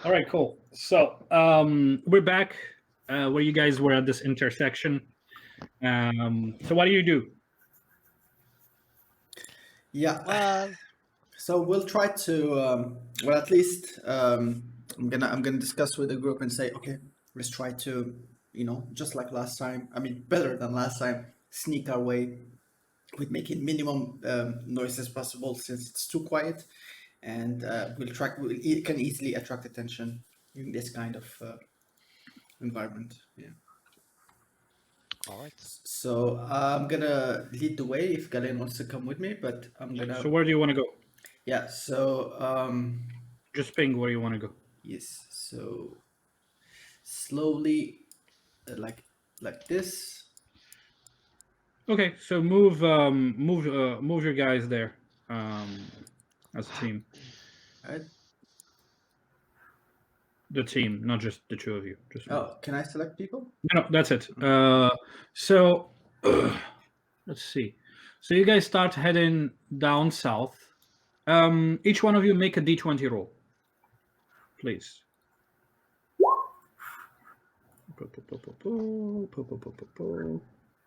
All right, cool. So we're back where you guys were at this intersection. So what do you do? Yeah. Well, So we'll try to, well, at least I'm gonna discuss with the group and say, okay, let's try to, just like last time. I mean, better than last time. Sneak our way with making minimum noise as possible since it's too quiet, and it can easily attract attention in this kind of environment. Yeah. all right. So I'm gonna lead the way if Gallean wants to come with me, but I'm gonna. So where do you want to go? Yeah. So Just ping where you want to go. yes. So slowly, like this. Okay, so move your guys there as a team. Right? The team, not just the two of you. Just Oh, can I select people? No, that's it. So let's see. So you guys start heading down south. Each one of you make a d20 roll, please.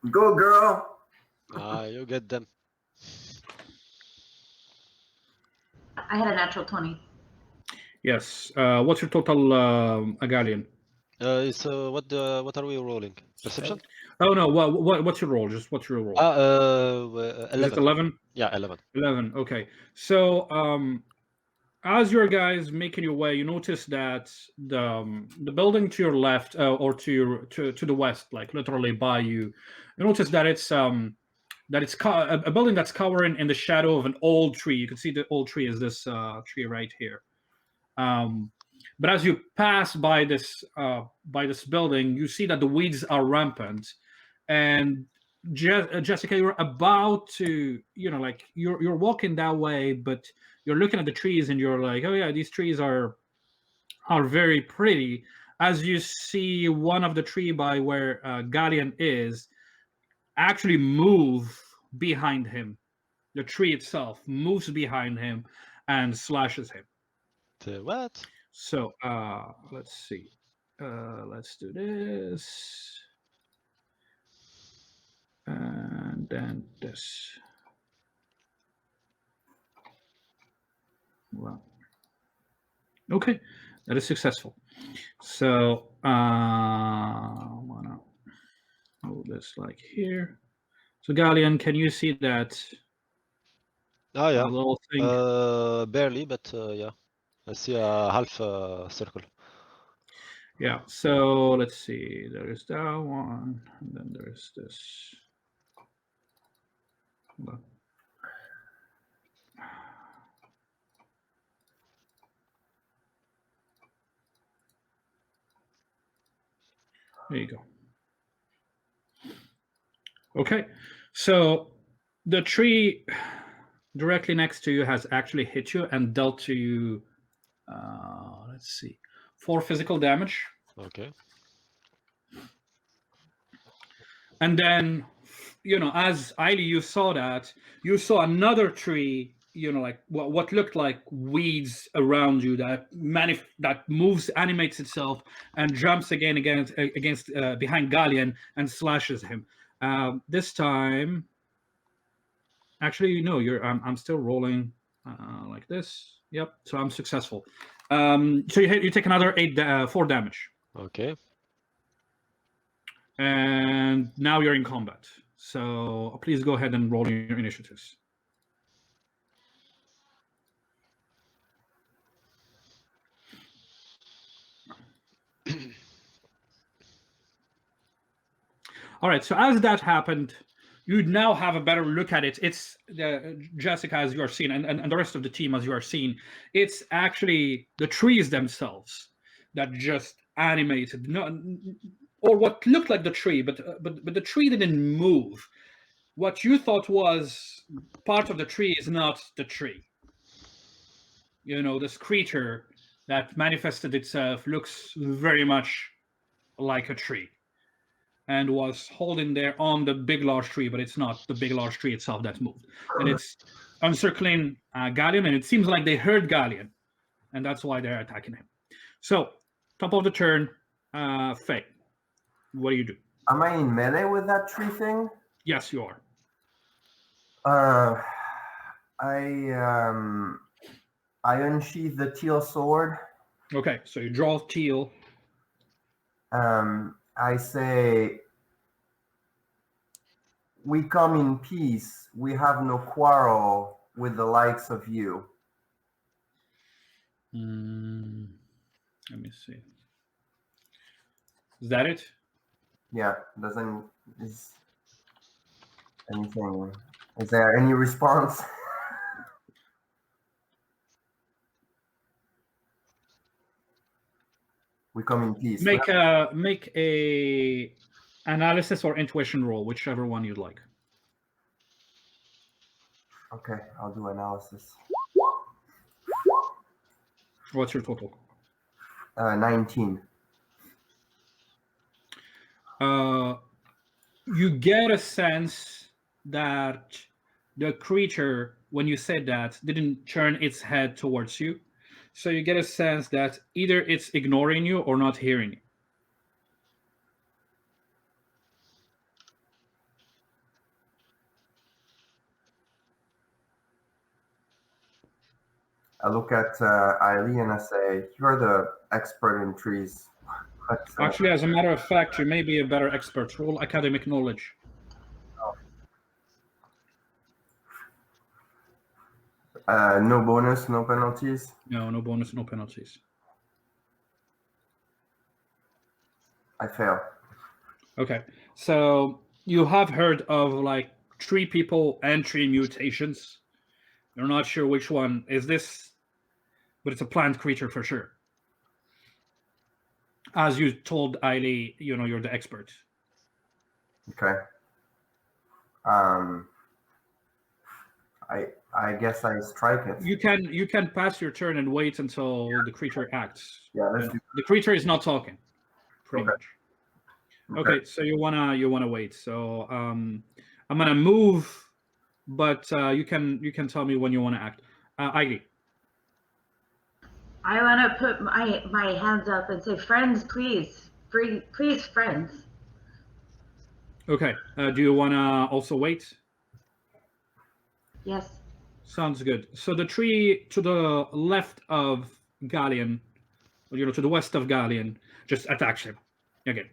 Go, girl. You get them. I had a natural 20. Yes. What's your total, Gallean? So what are we rolling? Perception? Oh no. What's your roll? Just what's your roll? 11. Is it 11? Yeah, 11. 11. Okay. So as your guys making your way, you notice that the building to your left or to the west, like literally by you, you notice that it's a building that's covering in the shadow of an old tree. You can see the old tree is this tree right here. But as you pass by this building, you see that the weeds are rampant, and Jessica, you're about to, like you're walking that way, but you're looking at the trees, and you're like, oh yeah, these trees are very pretty. As you see one of the tree by where Gallean is actually move behind him. The tree itself moves behind him and slashes him. What? So let's see. Let's do this. And then this. Well. Okay, that is successful. So I wanna hold this like here. So Gallean, can you see that? Oh yeah. Little thing? Barely, but yeah. I see a half circle. Yeah, so let's see. There is that one, and then there's this. Hold on. There you go. Okay, so the tree directly next to you has actually hit you and dealt to you, let's see, 4 physical damage. Okay. And then, as Aieli, you saw that, you saw another tree, like what looked like weeds around you that moves, animates itself, and jumps again against behind Gallean and slashes him. This time, actually, no, I'm still rolling like this. Yep, so I'm successful. So you take another 4 damage. Okay. And now you're in combat. So please go ahead and roll your initiatives. All right, so as that happened, you now have a better look at it. It's Jessica, as you are seeing, and the rest of the team, as you are seeing, it's actually the trees themselves that just animated, or what looked like the tree, but the tree didn't move. What you thought was part of the tree is not the tree. This creature that manifested itself looks very much like a tree, and was holding there on the big large tree, but it's not the big large tree itself that moved. And it's encircling Gallean, and it seems like they heard Gallean, and that's why they're attacking him. So, top of the turn, Faye. What do you do? Am I in melee with that tree thing? Yes, you are. I unsheath the teal sword. Okay, so you draw teal. I say, we come in peace. We have no quarrel with the likes of you. Let me see. Is that it? Yeah, is anything? Is there any response? We come in peace. Make a analysis or intuition roll, whichever one you'd like. Okay, I'll do analysis. What's your total? 19. You get a sense that the creature, when you said that, didn't turn its head towards you. So you get a sense that either it's ignoring you or not hearing you. I look at Aieli and I say, "You're the expert in trees." But, Actually, as a matter of fact, you may be a better expert. Roll academic knowledge. No bonus, no penalties. No bonus, no penalties. I fail. Okay, so you have heard of like tree people and tree mutations. You're not sure which one is this, but it's a plant creature for sure. As you told Aieli, you're the expert. Okay. I guess I strike it. You can pass your turn and wait until the creature acts. Yeah, let's do. The creature is not talking, pretty Okay. much. Okay, so you wanna wait. So I'm gonna move, but you can tell me when you wanna act. Aieli. I want to put my hands up and say, friends, please, please, friends. Okay. Do you wanna also wait? Yes. Sounds good. So the tree to the left of Gallean, to the west of Gallean, just attacks him again.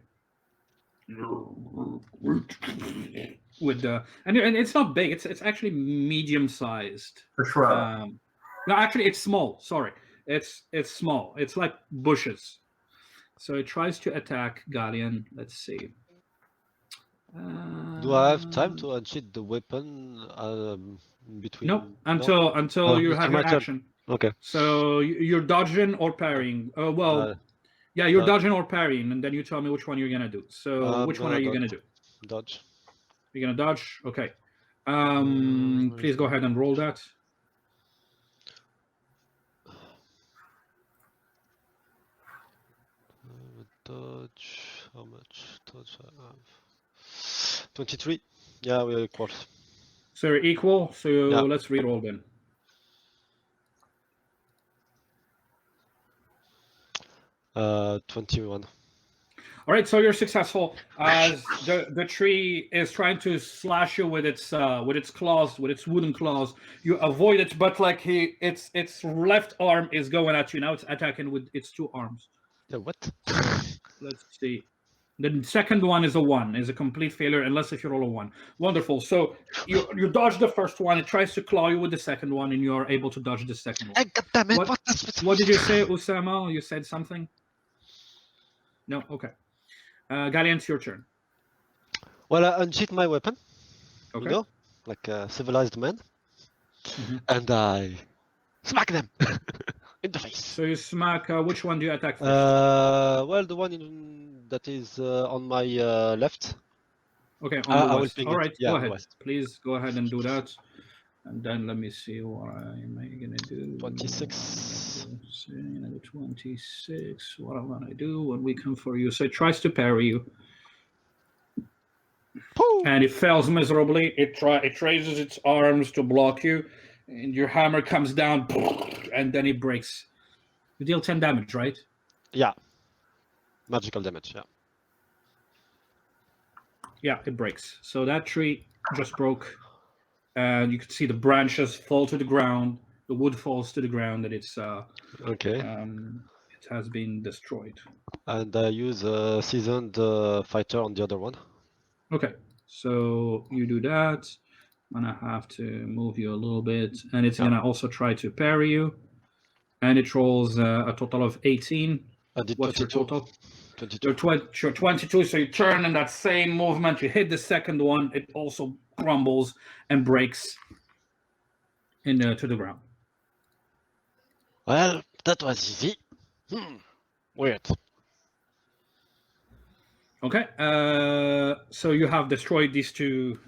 With the and it's not big. It's actually medium sized. For sure. No, actually, it's small. Sorry, it's small. It's like bushes. So it tries to attack Gallean. Let's see. Do I have time to unsheath the weapon between? No, until you have your action. Okay. So you're dodging or parrying. Yeah, you're dodging or parrying, and then you tell me which one you're gonna do. So which one are you gonna do? Dodge. You're gonna dodge. Okay. Please go ahead and roll that. Dodge. How much dodge I have? 23. Yeah, we're equal. So you're equal. So Yeah. let's re-roll then. Uh, 21. All right, so you're successful as the tree is trying to slash you with its claws, with its wooden claws. You avoid it, but like its left arm is going at you. Now it's attacking with its two arms. Yeah, what? Let's see. The second one is a complete failure unless if you roll a 1. Wonderful. So you dodge the first one. It tries to claw you with the second one, and you are able to dodge the second one. Damn it, what did you say, Usama? You said something? No? Okay. Gallean, it's your turn. Well, I unsheath my weapon. Okay. You know, like a civilized man. Mm-hmm. And I smack them in the face. So you smack. Which one do you attack first? Well, the one that is on my left. Okay, on the west. All right, yeah, go ahead. West. Please go ahead and do that. And then let me see what am I gonna do. 26. 26. What am I gonna do when we come for you? So it tries to parry you. Pooh! And it fails miserably. It raises its arms to block you, and your hammer comes down, and then it breaks. You deal 10 damage, right? Yeah. Magical damage. Yeah. Yeah, it breaks. So that tree just broke, and you can see the branches fall to the ground. The wood falls to the ground, and Okay. it has been destroyed. And I use a seasoned fighter on the other one. Okay, so you do that. I'm gonna have to move you a little bit, and it's gonna also try to parry you, and it rolls a total of 18. I did What's 22. your total? 22. You're 22, so you turn in that same movement, you hit the second one, it also crumbles and breaks to the ground. Well, that was easy. Weird. Okay, so you have destroyed these two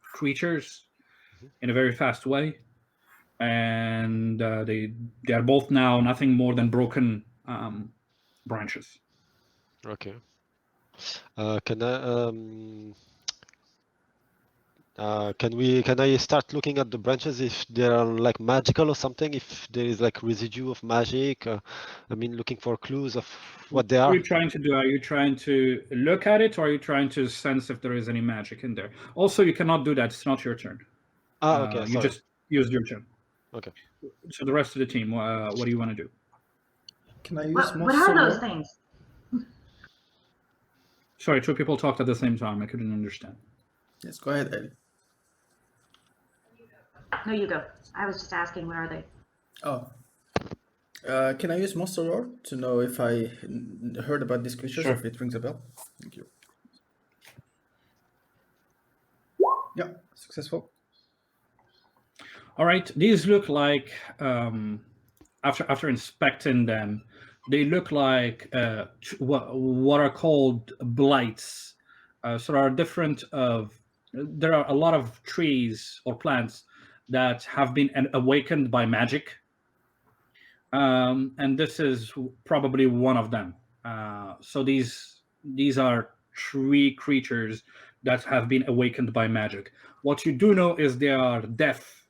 creatures in a very fast way, and they are both now nothing more than broken branches. Okay. Can I start looking at the branches if they are like magical or something? If there is like residue of magic, I mean, looking for clues of what they What are. are you trying to do? Are you trying to look at it, or are you trying to sense if there is any magic in there? Also, you cannot do that. It's not your turn. Okay, You sorry. just used your turn. Okay. So the rest of the team, what do you want to do? Can I use What monster are those lore? things? Sorry, two people talked at the same time. I couldn't understand. Yes, go ahead, Aieli. No, you go. I was just asking, what are they? Oh. Can I use monster lore to know if I heard about these creatures, Sure. or if it rings a bell? Thank you. Yeah, successful. All right, these look like after inspecting them, they look like what are called blights. So there are a lot of trees or plants that have been awakened by magic, and this is probably one of them. So these are tree creatures that have been awakened by magic. What you do know is they are deaf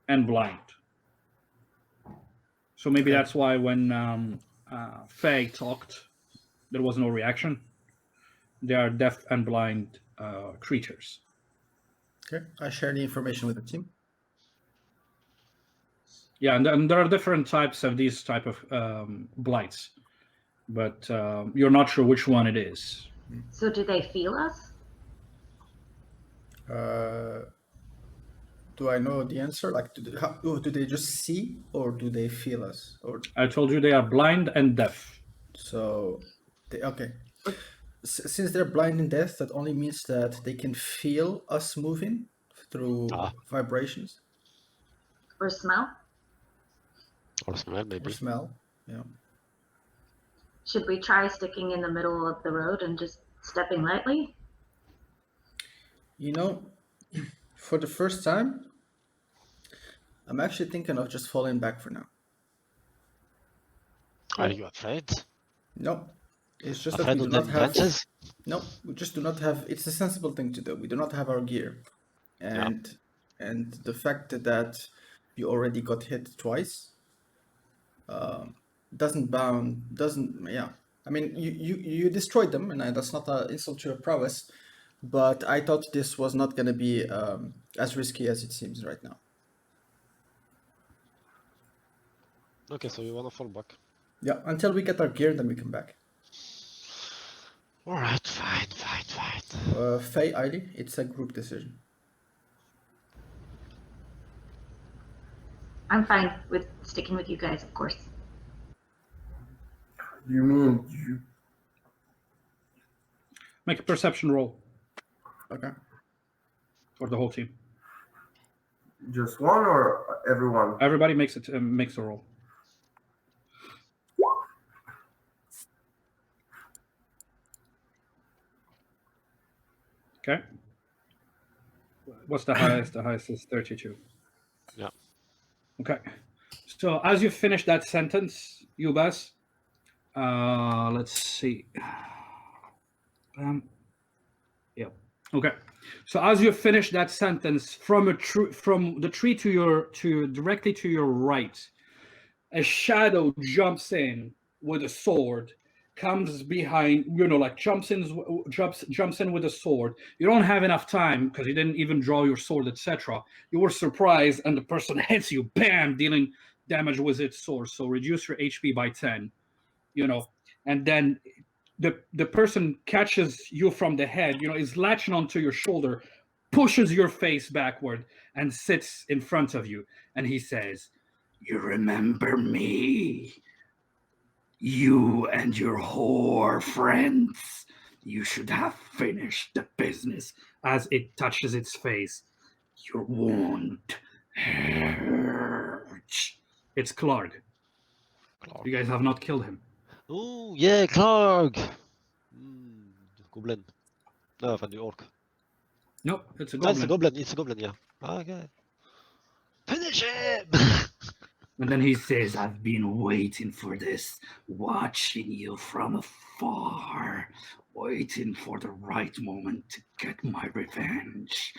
and blind. So maybe Okay. that's why when Faye talked, there was no reaction. They are deaf and blind creatures. Okay, I share the information with the team. Yeah, and there are different types of these type of blights, but you're not sure which one it is. So do they feel us? Do I know the answer? Like, do they just see, or do they feel us? Or I told you they are blind and deaf. so, okay. Since they're blind and deaf, that only means that they can feel us moving through vibrations Or smell? Or smell, or maybe. smell. Yeah. Should we try sticking in the middle of the road and just stepping lightly? You know, for the first time, I'm actually thinking of just falling back for now. Are you afraid? No, it's just that Afraid we of do them not have. branches? No, we just do not have. It's a sensible thing to do. We do not have our gear, and the fact that you already got hit twice doesn't. Yeah. I mean, you destroyed them, and that's not an insult to your prowess. But I thought this was not going to be as risky as it seems right now. Okay, so you wanna fall back. Yeah, until we get our gear, then we come back. Alright, fine. Faye, Aieli, it's a group decision. I'm fine with sticking with you guys, of course. You mean you? Make a perception roll Okay. for the whole team. Just one or everyone? Everybody makes a roll. Okay. What's the highest? The highest is 32. Yeah. Okay. So as you finish that sentence, Yubas, let's see. Yeah. Okay. So as you finish that sentence, from the tree directly to your right, a shadow jumps in with a sword comes behind, like jumps in with a sword. You don't have enough time because you didn't even draw your sword, etc. You were surprised, and the person hits you, bam, dealing damage with its sword. So reduce your HP by 10. And then the person catches you from the head. Is latching onto your shoulder, pushes your face backward, and sits in front of you. And he says, "You remember me? You and your whore friends. You should have finished the business." As it touches its face, "Your wound hurts." It's Clark. You guys have not killed him. Oh, yeah, Clark! Goblin. No, van the orc. Nope, it's a No, it's goblin. It's a goblin, yeah. Okay. Finish him! And then he says, "I've been waiting for this, watching you from afar, waiting for the right moment to get my revenge.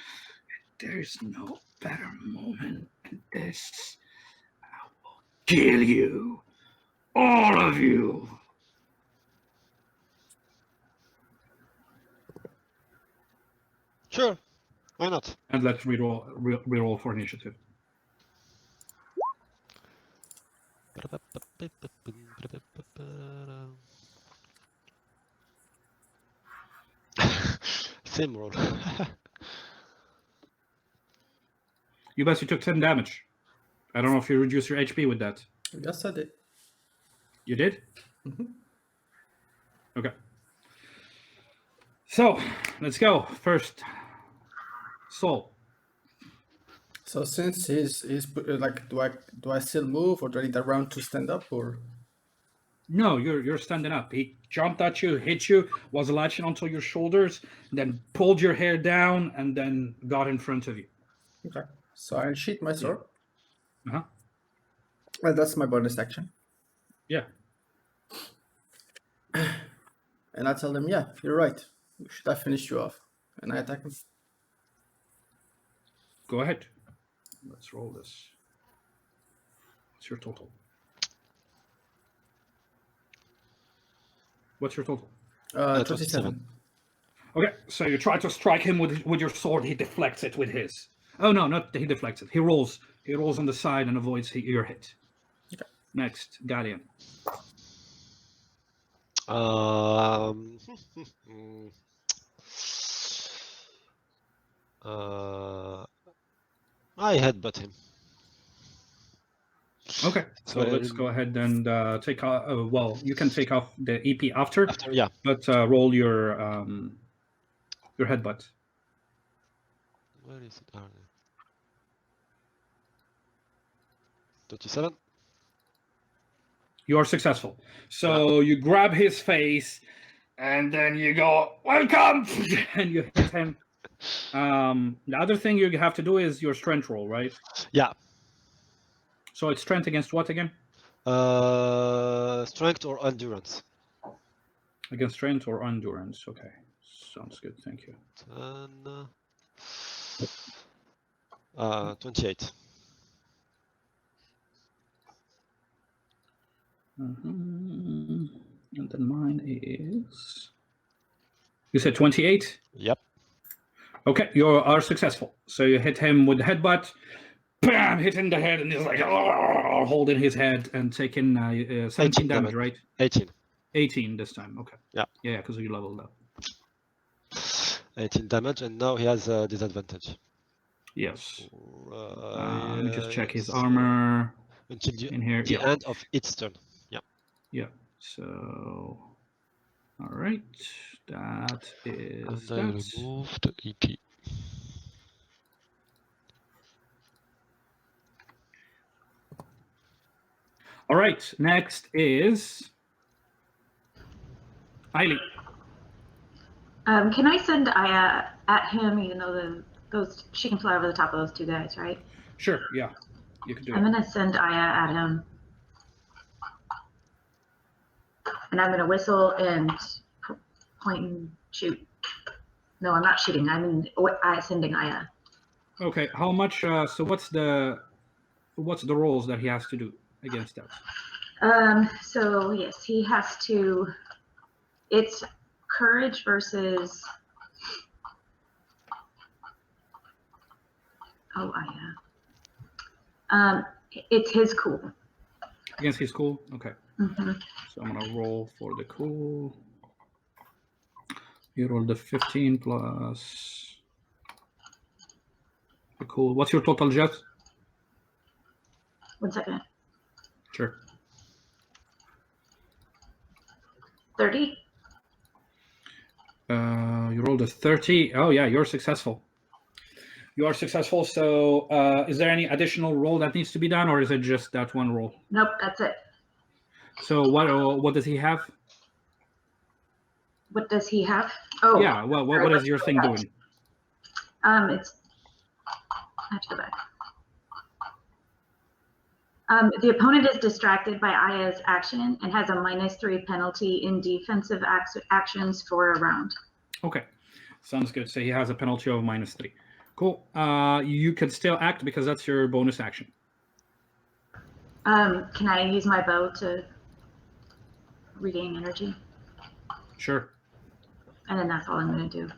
There's no better moment than this. I will kill you, all of you." Sure, why not? And let's reroll for initiative. Same roll. You basically took 10 damage. I don't know if you reduced your HP with that. Yes, I did. You did? Mhm. Okay. So, let's go. First, Sol. So since he's like, do I still move, or do I need a round to stand up, or? No, you're standing up. He jumped at you, hit you, was latching onto your shoulders, then pulled your hair down, and then got in front of you. Okay. So I unsheath my sword. Uh-huh. Well, that's my bonus action. Yeah. And I tell them, yeah, you're right. Should I finish you off? And I attack him. Go ahead. Let's roll this. What's your total? What's your total? 27. Okay, so you try to strike him with your sword. He deflects it with his. Oh no, not he deflects it. He rolls on the side and avoids your hit. Okay. Next, Gallean. I headbutt him. Okay, so let's go ahead and take off. Well, you can take off the EP after. Yeah. But roll your headbutt. Where is it? 27. You are successful. So you grab his face, and then you go, "Welcome!" and you hit him. The other thing you have to do is your strength roll, right? Yeah. So it's strength against what again? Strength or endurance. Against strength or endurance. Okay, sounds good. Thank you. 28. And then mine is. You said 28? Yep. Okay, you are successful. So you hit him with the headbutt, bam, hit in the head, and he's like holding his head and taking 17 damage, right? 18. 18 this time. Okay. Yeah. Yeah, because you leveled up. 18 damage, and now he has a disadvantage. Yes. Let me just check his armor until in here. the end of its turn. Yeah. Yeah. So, all right, that is. And I remove the EP. All right. Next is Aieli. Can I send Aya at him? Even though she can fly over the top of those two guys, right? Sure. Yeah, you can do it. I'm gonna send Aya at him, and I'm gonna whistle and point and shoot. No, I'm not shooting. I'm sending Aya. Okay. How much? So what's the rolls that he has to do against that? So yes, he has to. It's courage versus. Oh, it's his cool. Against his cool? Okay. Mm-hmm. So I'm going to roll for the cool. You roll the 15 plus the cool. What's your total, Jet? 1 second. Sure. 30. You rolled a 30. Oh, yeah, you're successful. You are successful. So is there any additional roll that needs to be done, or is it just that one roll? Nope, that's it. So what does he have? What does he have? Oh, Yeah, well, what is your thing doing? It's. I have to go back. The opponent is distracted by Aya's action and has a -3 penalty in defensive actions for a round. Okay, sounds good. So he has a penalty of -3. Cool. You can still act because that's your bonus action. Can I use my bow to regain energy? Sure. And then that's all I'm going to do.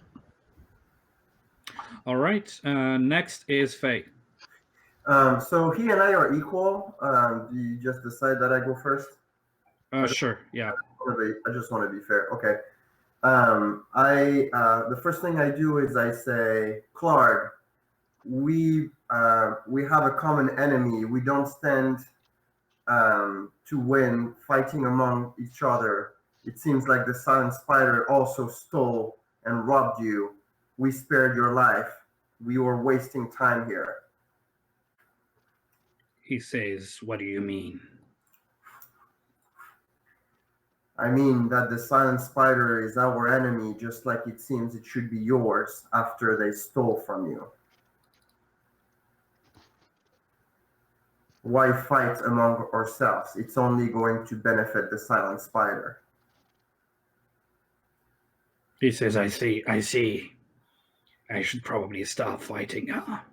All right. Next is Faye. So he and I are equal. Do you just decide that I go first? Sure. Yeah. I just want to be fair. Okay. The first thing I do is I say, Clark, we have a common enemy. We don't stand to win fighting among each other. It seems like the Silent Spider also stole and robbed you. We spared your life. We were wasting time here. He says, "What do you mean?" I mean that the Silent Spider is our enemy, just like it seems it should be yours after they stole from you. Why fight among ourselves? It's only going to benefit the Silent Spider. He says, I see. I should probably stop fighting now.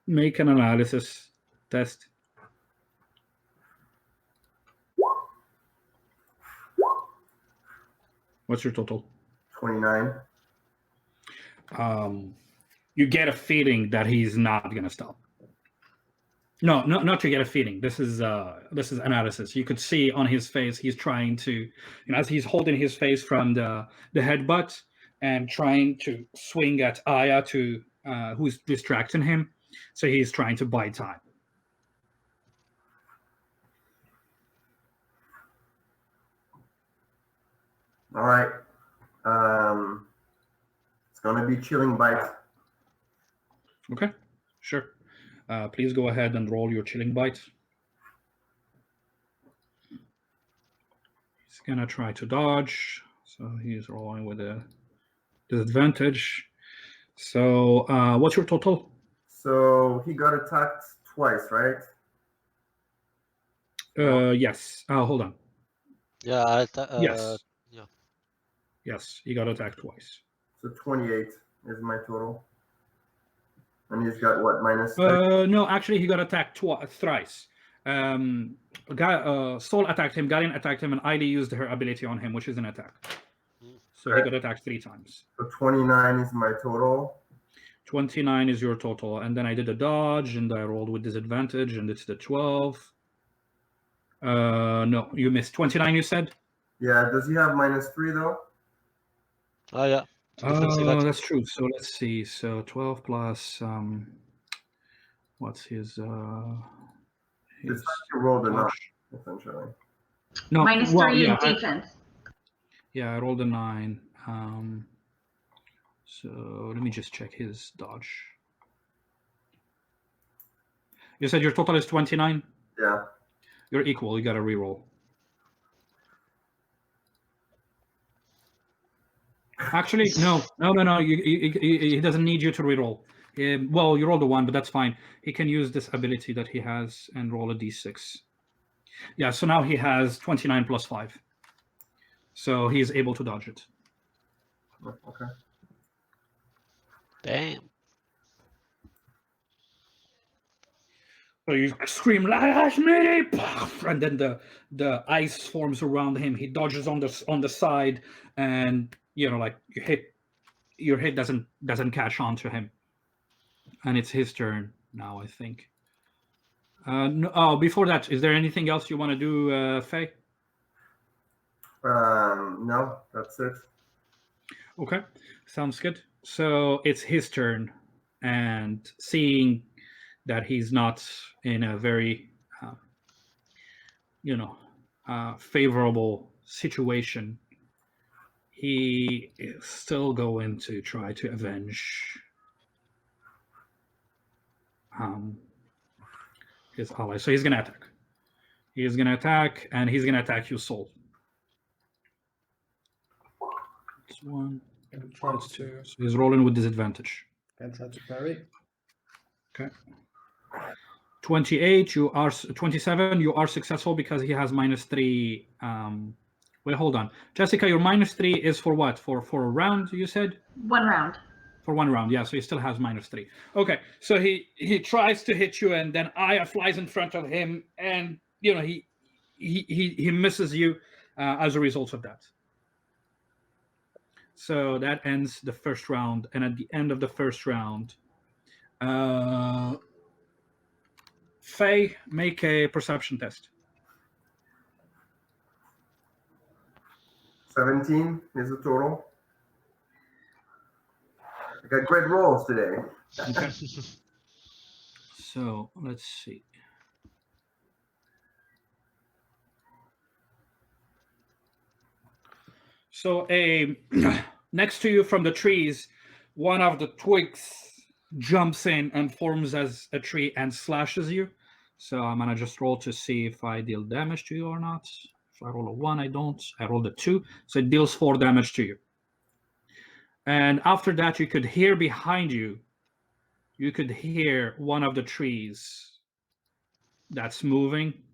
Make an analysis test. What's your total? 29. You get a feeling that he's not going to stop. No, not to get a feeling. This is analysis. You could see on his face he's trying to, as he's holding his face from the headbutt and trying to swing at Aya to who's distracting him. So he's trying to buy time. All right. It's gonna be Chilling Bite. Okay, sure. Please go ahead and roll your Chilling Bite. He's gonna try to dodge, so he's rolling with a disadvantage. So what's your total? So he got attacked twice, right? Yes. Hold on. Yeah, Yes. yeah. Yes, he got attacked twice. So 28 is my total. And he's got what, minus? No, actually, he got attacked thrice. Sol attacked him, Gallean attacked him, and Aieli used her ability on him, which is an attack. So he got attacked 3 times. So 29 is my total. 29 is your total. And then I did a dodge, and I rolled with disadvantage, and it's the 12. No, you missed. 29, you said? Yeah, does he have -3 though? Oh, yeah. Oh, that's true. So let's see. So 12 plus what's his It's like you rolled a 9, essentially. no -3 yeah, in defense. I rolled a 9. So let me just check his dodge. You said your total is 29? Yeah. You're equal. You got to reroll. Actually, no. He doesn't need you to reroll. Well, you rolled a 1, but that's fine. He can use this ability that he has and roll a d6. Yeah, so now he has 29 plus 5. So he is able to dodge it. Okay. Damn. So you scream, "Lash me!" And then the ice forms around him. He dodges on the side, and like your hit doesn't catch on to him. And it's his turn now, I think. No, before that, is there anything else you want to do, Faye? No, that's it. Okay, sounds good. So it's his turn, and seeing that he's not in a very, favorable situation, he is still going to try to avenge his ally. So he's going to attack. He is going to attack, and he's going to attack you, Sol. It's 1, it's 2. So he's rolling with disadvantage. Can try to parry. Okay. 28, 27, you are successful because he has -3. Wait, hold on. Jessica, your -3 is for what? For a round, you said? 1 round. For 1 round, yeah, so he still has -3. Okay, so he tries to hit you, and then Aya flies in front of him, and he misses you as a result of that. So that ends the first round, and at the end of the first round, Faye, make a perception test. 17 is the total. I got great rolls today. Okay. So let's see. So next to you from the trees, one of the twigs jumps in and forms as a tree and slashes you. So I'm gonna just roll to see if I deal damage to you or not. If I roll a 1, I don't. I rolled a 2, so it deals 4 damage to you. And after that, you could hear behind you. You could hear one of the trees that's moving.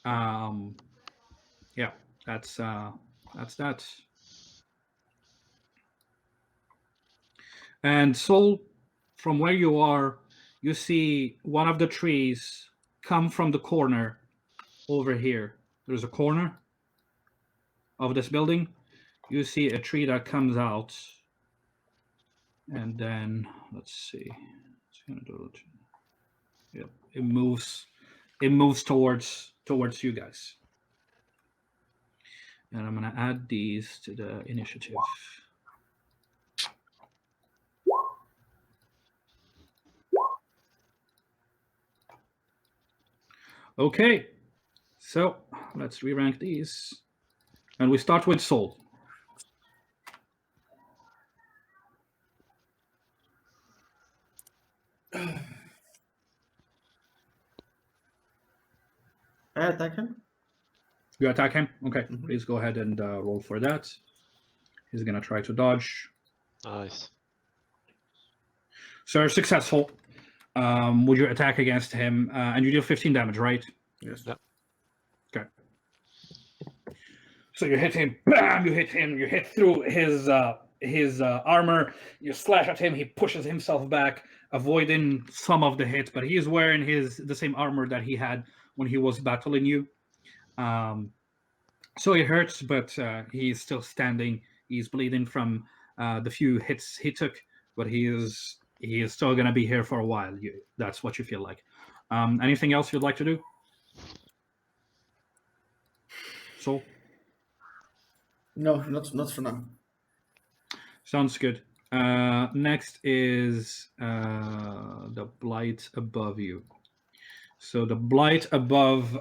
Yeah, that's that. And Sol, from where you are, you see one of the trees come from the corner over here. There's a corner of this building. You see a tree that comes out, and then let's see. It's gonna do it. Yep, it moves. It moves towards you guys. And I'm gonna add these to the initiative. Okay, so let's re-rank these. And we start with Sol. I attack him. You attack him? Okay, Mhm. please go ahead and roll for that. He's going to try to dodge. Nice. So you're successful. Would you attack against him? And you deal 15 damage, right? Yes. Yeah. Okay. So you hit him. Bam! You hit him. You hit through his armor. You slash at him. He pushes himself back, avoiding some of the hit. But he is wearing the same armor that he had when he was battling you. So it hurts, but he's still standing. He's bleeding from the few hits he took, but he is still going to be here for a while. That's what you feel like. Anything else you'd like to do? Sol? No, not for now. Sounds good. Next is the Blight above you. So the Blight above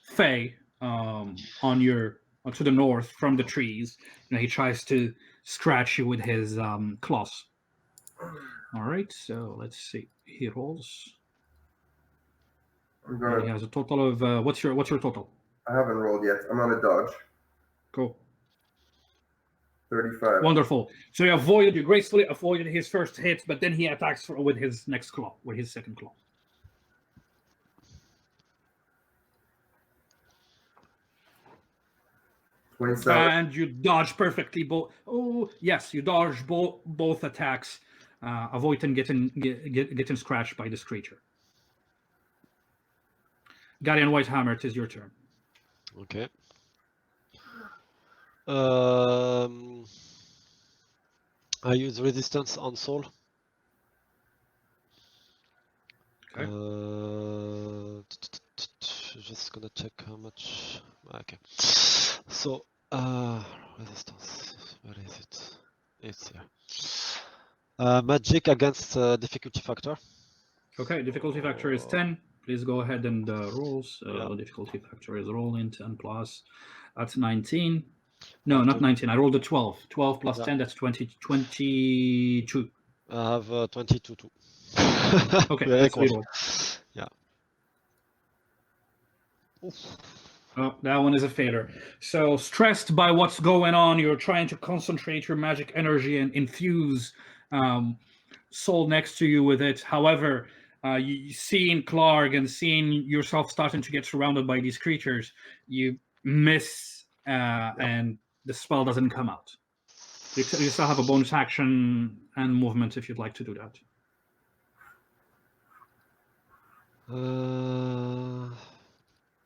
Faye, to the north from the trees. He tries to scratch you with his claws. All right, so let's see. He rolls. He has a total of what's your total? I haven't rolled yet. I'm on a dodge. Cool. 35. Wonderful. So you gracefully avoided his first hit, but then he attacks with his next claw, with his second claw. 27. And you dodge perfectly both. Oh yes, you dodge both attacks, avoiding getting scratched by this creature. Gallean Whitehammer, it is your turn. Okay. I use resistance on Sol. Okay. Just gonna check how much. Okay. So, resistance. Where is it? It's here. Magic against difficulty factor. Okay, difficulty factor is 10. Please go ahead and roll. So Yeah. difficulty factor is rolling 10 plus. That's 19. No, not 19. I rolled a 12. 12 plus Yeah. 10, that's 22. I have 22 too. Okay, Very let's close. reroll. Yeah. Oh, that one is a failure. So stressed by what's going on, you're trying to concentrate your magic energy and infuse Sol next to you with it. However, you seeing Clark and seeing yourself starting to get surrounded by these creatures, you miss and the spell doesn't come out. You still have a bonus action and movement if you'd like to do that.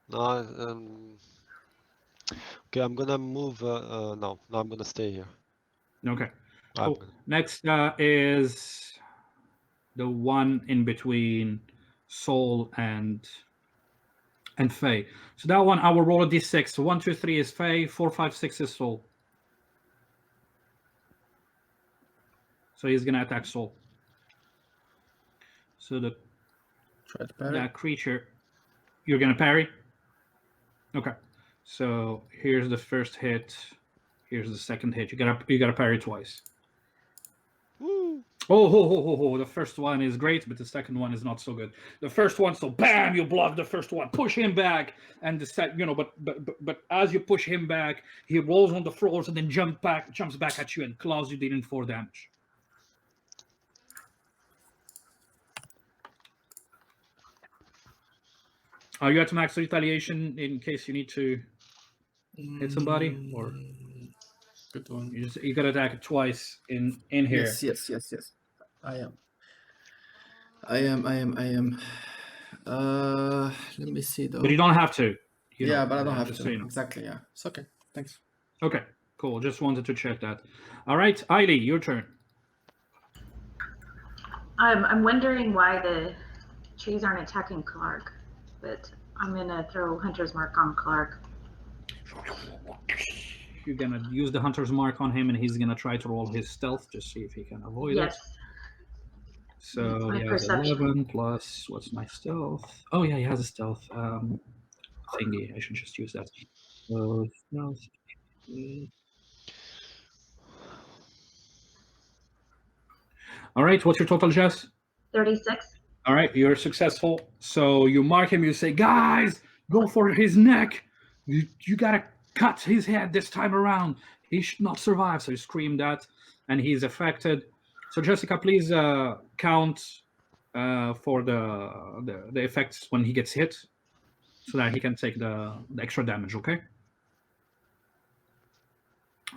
No, okay, I'm gonna move. No, I'm gonna stay here. Okay. I'm Cool. Next is the one in between Sol and Faye. So that one I will roll a d6. So 1, 2, 3 is Faye, 4, 5, 6 is Sol. So he's gonna attack Sol. So Try to parry. that creature, you're gonna parry. Okay. So here's the first hit. Here's the second hit. You gotta parry twice. Woo. Oh, the first one is great, but the second one is not so good. The first one, so bam, you block the first one, push him back, and but as you push him back, he rolls on the floors and then jumps back at you and claws you, dealing 4 damage. Are you at max retaliation in case you need to hit somebody, or Good one. you gotta attack it twice in here? Yes. I am. Let me see though. But you don't have to. Yeah, but I don't have just to. so you know. Exactly. Yeah. It's okay. Thanks. Okay, cool. Just wanted to check that. All right, Aieli, your turn. I'm wondering why the trees aren't attacking Clark, but I'm gonna throw Hunter's Mark on Clark. You're gonna use the hunter's mark on him, and he's gonna try to roll his stealth to see if he can avoid it. Yes. So My he has perception. 11 plus what's my stealth? Oh yeah, he has a stealth thingy. I should just use that. So stealth. All right, what's your total, Jess? 36. All right, you're successful. So you mark him. You say, "Guys, go for his neck. You gotta cut his head this time around. He should not survive." So you scream that, and he's affected. So Jessica, please count for the effects when he gets hit, so that he can take the extra damage. Okay.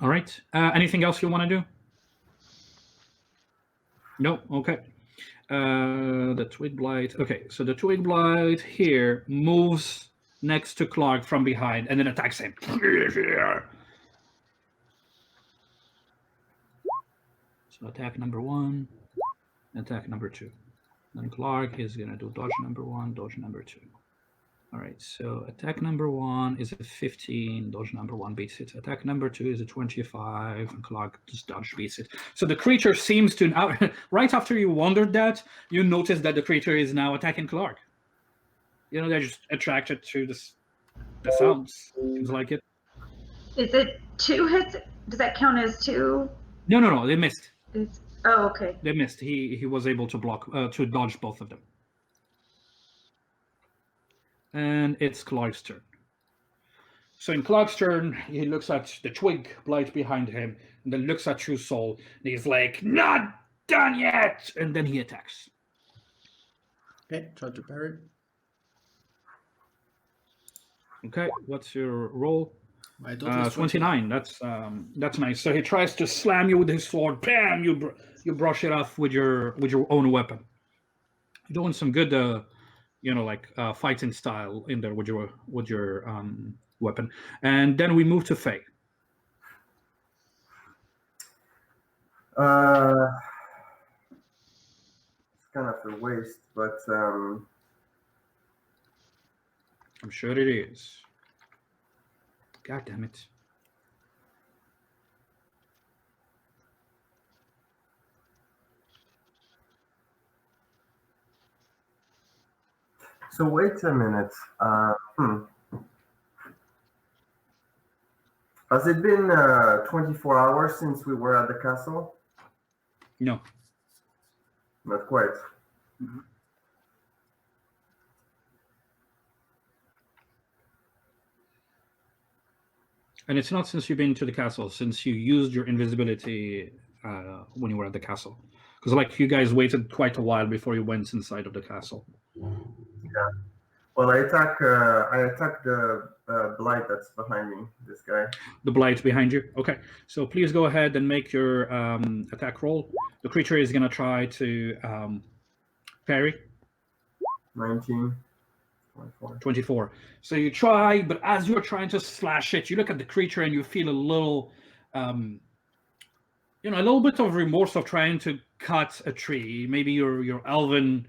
All right. Anything else you want to do? No. Okay. The Twig Blight. Okay, so the Twig Blight here moves next to Clark from behind and then attacks him. So attack number 1, attack number 2. Then Clark is gonna do dodge number 1, dodge number 2. All right, so attack number 1 is a 15, dodge number 1 beats it. Attack number 2 is a 25, and Clark just dodge beats it. So the creature seems to now, right after you wondered that, you notice that the creature is now attacking Clark. You know, they're just attracted to the sounds. Seems like it. Is it 2 hits? Does that count as 2? No, they missed. Oh, okay. They missed. He was able to block, to dodge both of them. And it's Clark's turn. So in Clark's turn, he looks at the Twig Blight behind him, and then looks at you, Sol, and he's like, "Not done yet!" And then he attacks. Okay, try to parry. Okay, what's your roll? My total is 29. That's nice. So he tries to slam you with his sword. Bam! You brush it off with your own weapon. You're doing some good like fighting style in there with your weapon. And then we move to Faye. It's kind of a waste, but I'm sure it is. God damn it. so wait a minute. Has it been 24 hours since we were at the castle? No. Not quite. And it's not since you've been to the castle, since you used your invisibility when you were at the castle. Because like you guys waited quite a while before you went inside of the castle. Yeah. Well, I attack the blight that's behind me. This guy. The blight behind you. Okay, so please go ahead and make your attack roll. The creature is gonna try to parry. 19. 24. 24. So you try, but as you're trying to slash it, you look at the creature and you feel a little, a little bit of remorse of trying to cut a tree. Maybe your elven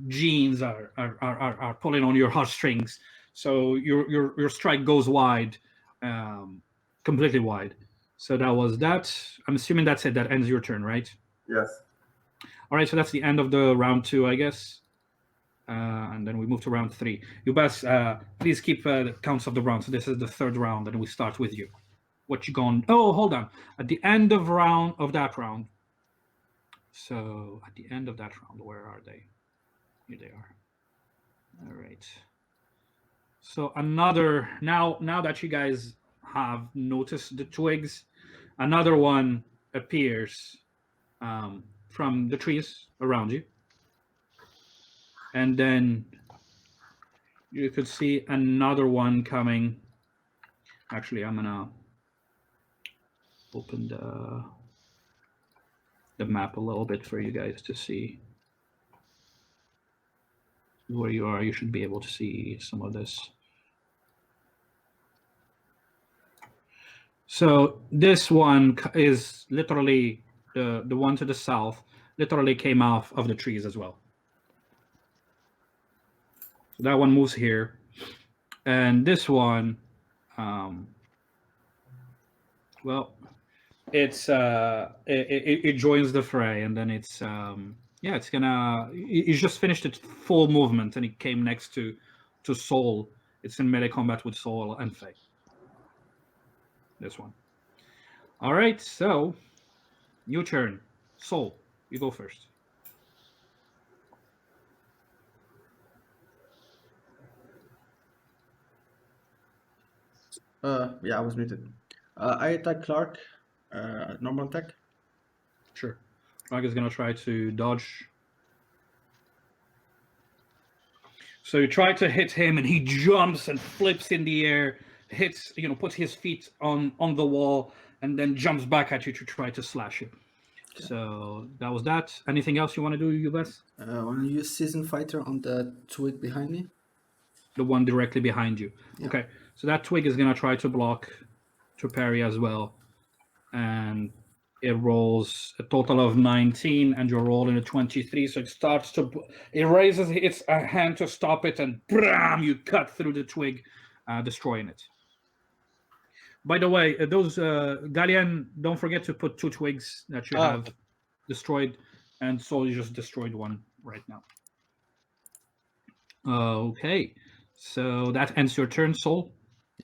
genes are pulling on your heartstrings. So your strike goes wide, completely wide. So that was that. I'm assuming that's it. That ends your turn, right? Yes. All right. So that's the end of the round 2, I guess. And then we move to round 3. You best please keep the counts of the round. So this is the 3rd round, and we start with you. What you gone? Oh, hold on. At the end of that round. So at the end of that round, where are they? Here they are. All right. So another now that you guys have noticed the twigs, another one appears from the trees around you. And then you could see another one coming. Actually, I'm gonna open the map a little bit for you guys to see where you are. You should be able to see some of this. So this one is literally the one to the south, literally came off of the trees as well. So that one moves here, and this one, well, it's it joins the fray, and then it's it's gonna. It just finished its full movement, and it came next to Sol. It's in melee combat with Sol and Faye. This one. All right, so your turn, Sol. You go first. Yeah, I was muted. I attack Clark. Normal attack. Sure. Clark is gonna try to dodge. So you try to hit him, and he jumps and flips in the air, hits, puts his feet on the wall, and then jumps back at you to try to slash you. Okay. So that was that. Anything else you want to do, Ubes? I want to use Season Fighter on the twig behind me. The one directly behind you. Yeah. Okay. So that twig is going to try to block, to parry as well. And it rolls a total of 19, and you're rolling a 23. So it raises its hand to stop it, and bam, you cut through the twig, destroying it. By the way, those Gallean, don't forget to put 2 twigs that you have destroyed, and Sol, you just destroyed one right now. Okay, so that ends your turn, Sol.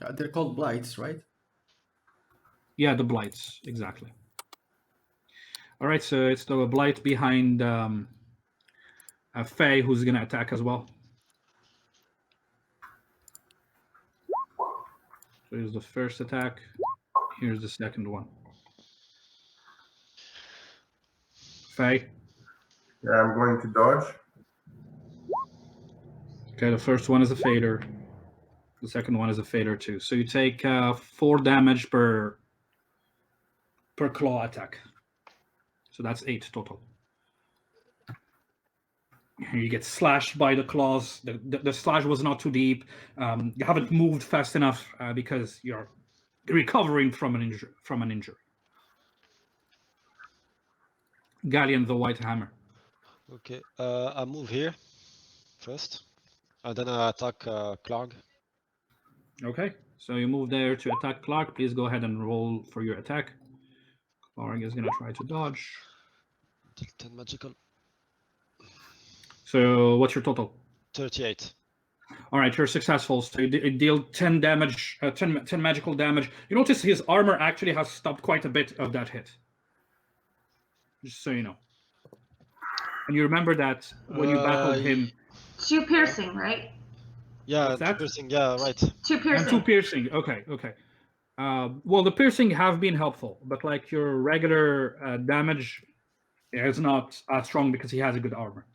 Yeah, they're called Blights, right? Yeah, the Blights, exactly. All right, so it's the Blight behind Faye, who's going to attack as well. So here's the first attack. Here's the second one. Faye? Yeah, I'm going to dodge. Okay, the first one is a fader. The second one is a fader too. So you take 4 damage per claw attack. So that's 8 total. You get slashed by the claws. The slash was not too deep. You haven't moved fast enough because you're recovering from an injury. Gallean the White Hammer. Okay, I move here first, and then I attack Clark. Okay, so you move there to attack Clark. Please go ahead and roll for your attack. Clark is going to try to dodge. 10 magical. So what's your total? 38. All right, you're successful. So you deal 10 damage, 10 magical damage. You notice his armor actually has stopped quite a bit of that hit. Just so you know. And you remember that when you battled him. 2 piercing, right? Yeah, What's that? piercing. Yeah, right. 2 And piercing. 2 piercing. Okay. Well, the piercing have been helpful, but like your regular damage is not as strong because he has a good armor.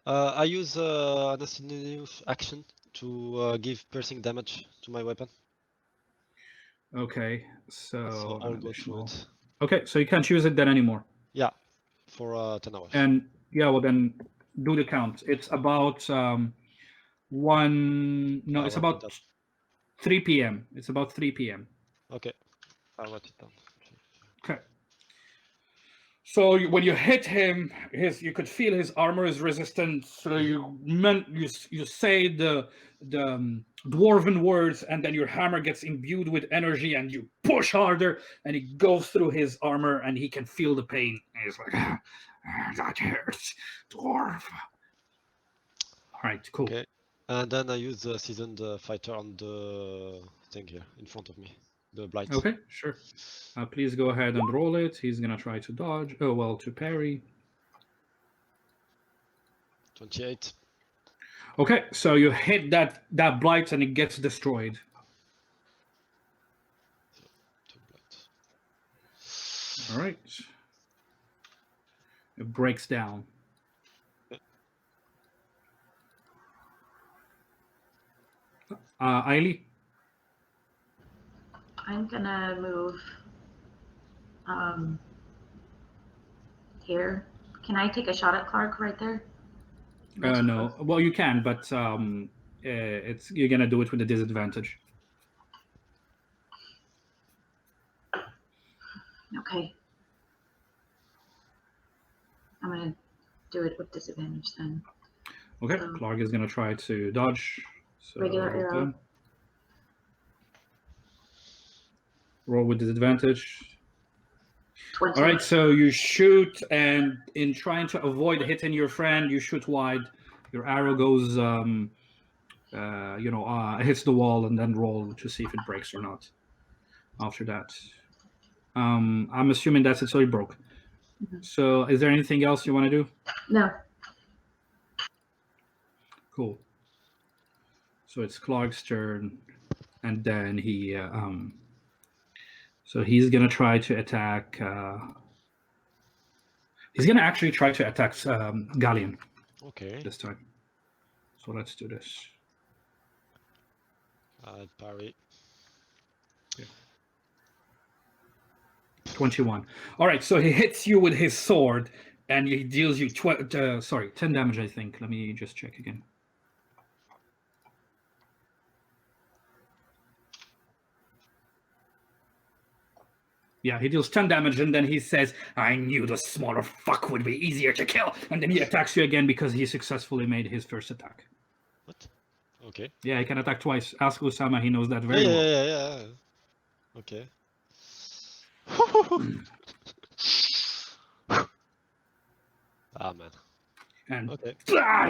I use an instantaneous action to give piercing damage to my weapon. Okay, So so I'll go through it. Okay, so you can't use it then anymore. Yeah, for 10 hours. And yeah, well then do the count. It's about one. No, Yeah, it's I'll write it about down. 3 p.m. It's about 3 p.m. Okay, I'll write it down. Okay. So when you hit him, you could feel his armor is resistant. So you say the dwarven words, and then your hammer gets imbued with energy, and you push harder, and it goes through his armor, and he can feel the pain. And he's like, that hurts, dwarf. All right, cool. Okay, and then I use the seasoned fighter on the thing here in front of me, the blight. Okay, sure. Please go ahead and roll it. He's gonna try to dodge. Oh well, to parry. 28. Okay, so you hit that blight and it gets destroyed. Two blights. All right. It breaks down. Aieli? I'm gonna move here. Can I take a shot at Clark right there? No. Well, you can, but you're gonna do it with a disadvantage. Okay. I'm gonna do it with disadvantage then. Okay, So- Clark is gonna try to dodge. So Regular arrow. roll with disadvantage. 20. All right, so you shoot, and in trying to avoid hitting your friend, you shoot wide. Your arrow goes, hits the wall, and then roll to see if it breaks or not. After that, I'm assuming that's it. So it broke. Mhm. So, is there anything else you want to do? No. Cool. So it's Clark's turn, and then so he's gonna try to attack. He's gonna actually try to attack Gallean Okay, this time. So let's do this. parry. 21. All right, so he hits you with his sword, and he deals you 10 damage, I think. Let me just check again. Yeah, he deals 10 damage, and then he says, I knew the smaller fuck would be easier to kill. And then he attacks you again because he successfully made his first attack. What? Okay. Yeah, he can attack twice. Ask Osama, he knows that very well. Yeah. Okay. Ah, man. And Okay.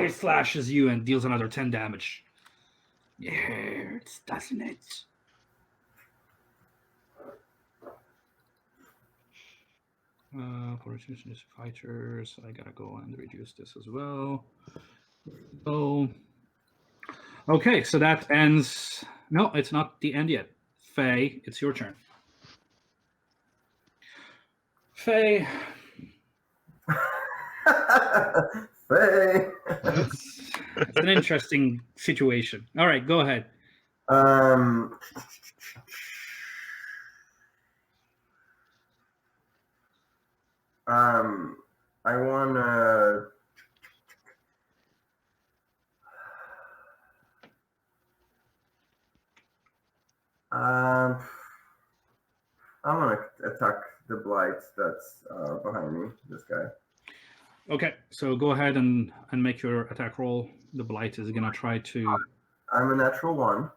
he slashes you and deals another 10 damage. Yeah, hurts, doesn't it? For resistance fighters, I gotta go and reduce this as well. So, okay, so that ends. No, it's not the end yet. Faye, it's your turn. Faye, Hey. it's an interesting situation. All right, go ahead. I wanna I'm gonna attack the blight that's behind me. This guy. Okay, so go ahead and make your attack roll. The blight is gonna try to. I'm a natural 1.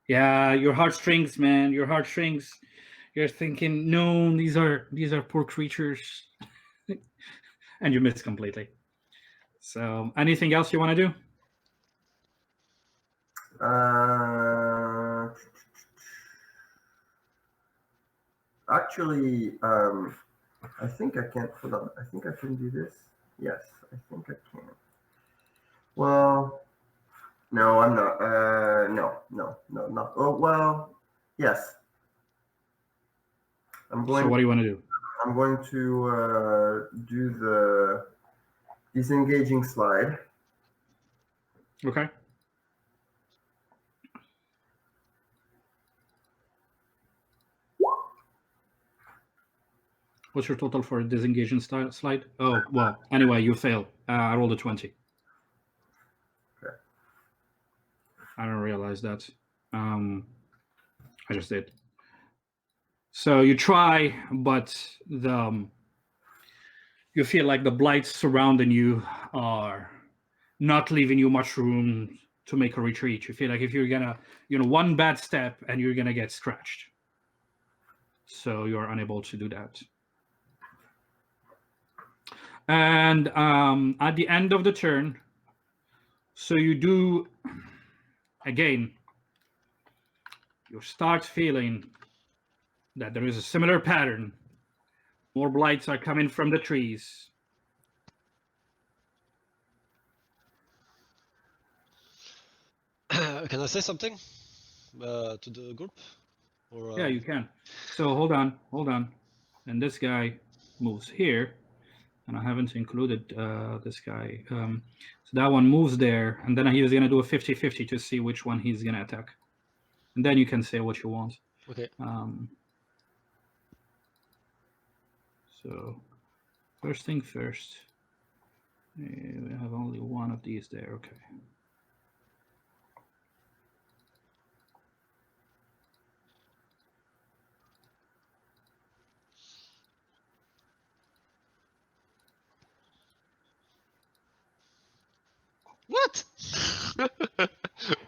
Yeah, your heartstrings, man. Your heartstrings. You're thinking, no, these are poor creatures, and you miss completely. So, anything else you want to do? Actually, I think I can. Hold on. I think I can do this. Yes, I think I can. Well, no, I'm not. No, not. Oh, well, yes. I'm going. So, what do you want to do? I'm going to do the disengaging slide. Okay. What's your total for disengaging slide? Oh, well, anyway, you fail. I rolled a 20. Okay. I don't realize that. I just did. So you try, but you feel like the blights surrounding you are not leaving you much room to make a retreat. You feel like if you're gonna, one bad step and you're gonna get scratched. So you're unable to do that. And at the end of the turn, so you do, again, you start feeling that there is a similar pattern. More blights are coming from the trees. Can I say something to the group? Or, Yeah, you can. So hold on. And this guy moves here. And I haven't included this guy. So that one moves there. And then he was going to do a 50-50 to see which one he's going to attack. And then you can say what you want. Okay. So first thing first. We have only one of these there. Okay. What?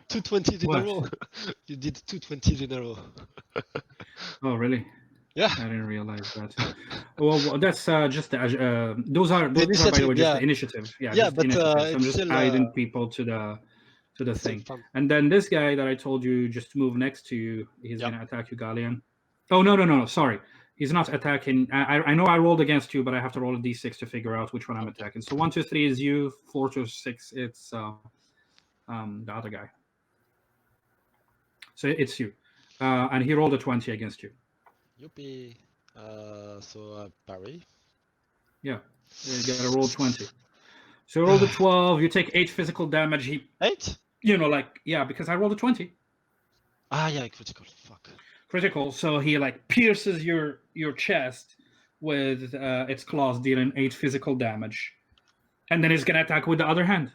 220 in What? a row. You did 220 in a row. Oh, really? Yeah. I didn't realize that. Well, that's just those are these are, by the way, just initiative, the initiative. Yeah, Yeah, just but initiative. So I'm it's just still guiding people to the still thing. fun. And then this guy that I told you just to move next to you, he's Yep. gonna attack you, Gallean. Oh no! Sorry, he's not attacking. I know I rolled against you, but I have to roll a d6 to figure out which one I'm Okay. attacking. So 1, 2, 3 is you. 4 to 6, it's the other guy. So it's you, and he rolled a 20 against you. Yuppie. So parry. Yeah, you gotta roll 20. So you roll the 12. You take 8 physical damage. He, 8? because I rolled a 20. Ah, yeah, critical. Fuck. Critical. So he pierces your chest with its claws, dealing 8 physical damage, and then he's gonna attack with the other hand.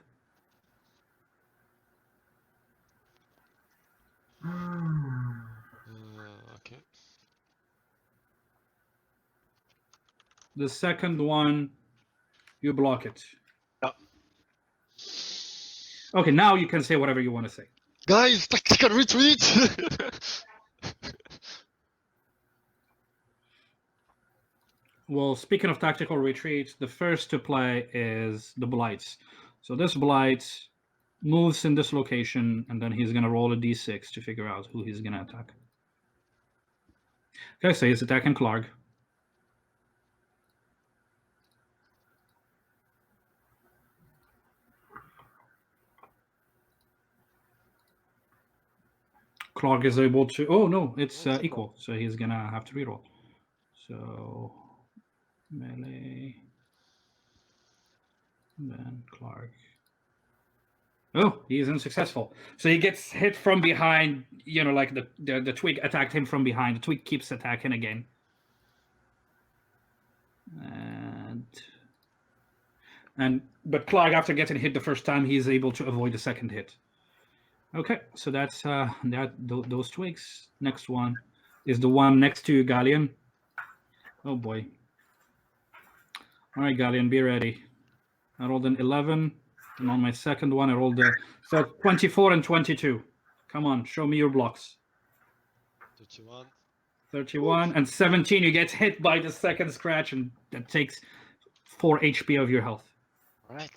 Okay. The second one, you block it. Yeah. Okay, now you can say whatever you want to say. Guys, tactical retreat! Well, speaking of tactical retreat, the first to play is the Blights. So this Blight moves in this location, and then he's going to roll a d6 to figure out who he's going to attack. Okay, so he's attacking Clark. Clark is able to... Oh, no, it's equal. So he's going to have to reroll. So melee... Then Clark. Oh, he is unsuccessful. So he gets hit from behind, like the twig attacked him from behind. The twig keeps attacking again. But Clark, after getting hit the first time, he's able to avoid the second hit. Okay, so that's those twigs. Next one is the one next to Gallean. Oh boy. All right, Gallean, be ready. I rolled an 11, and on my second one I rolled so 24 and 22. Come on, show me your blocks. 31. 31 and 17. You get hit by the second scratch, and that takes 4 HP of your health. All right.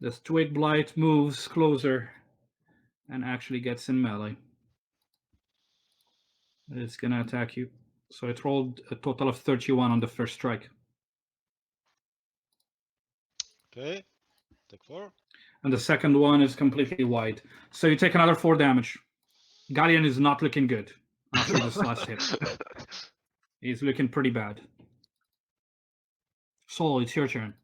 This Twig Blight moves closer and actually gets in melee. It's gonna attack you. So it rolled a total of 31 on the first strike. Okay, take 4. And the second one is completely wide. So you take another 4 damage. Gallean is not looking good after this last hit. He's looking pretty bad. Sol, it's your turn.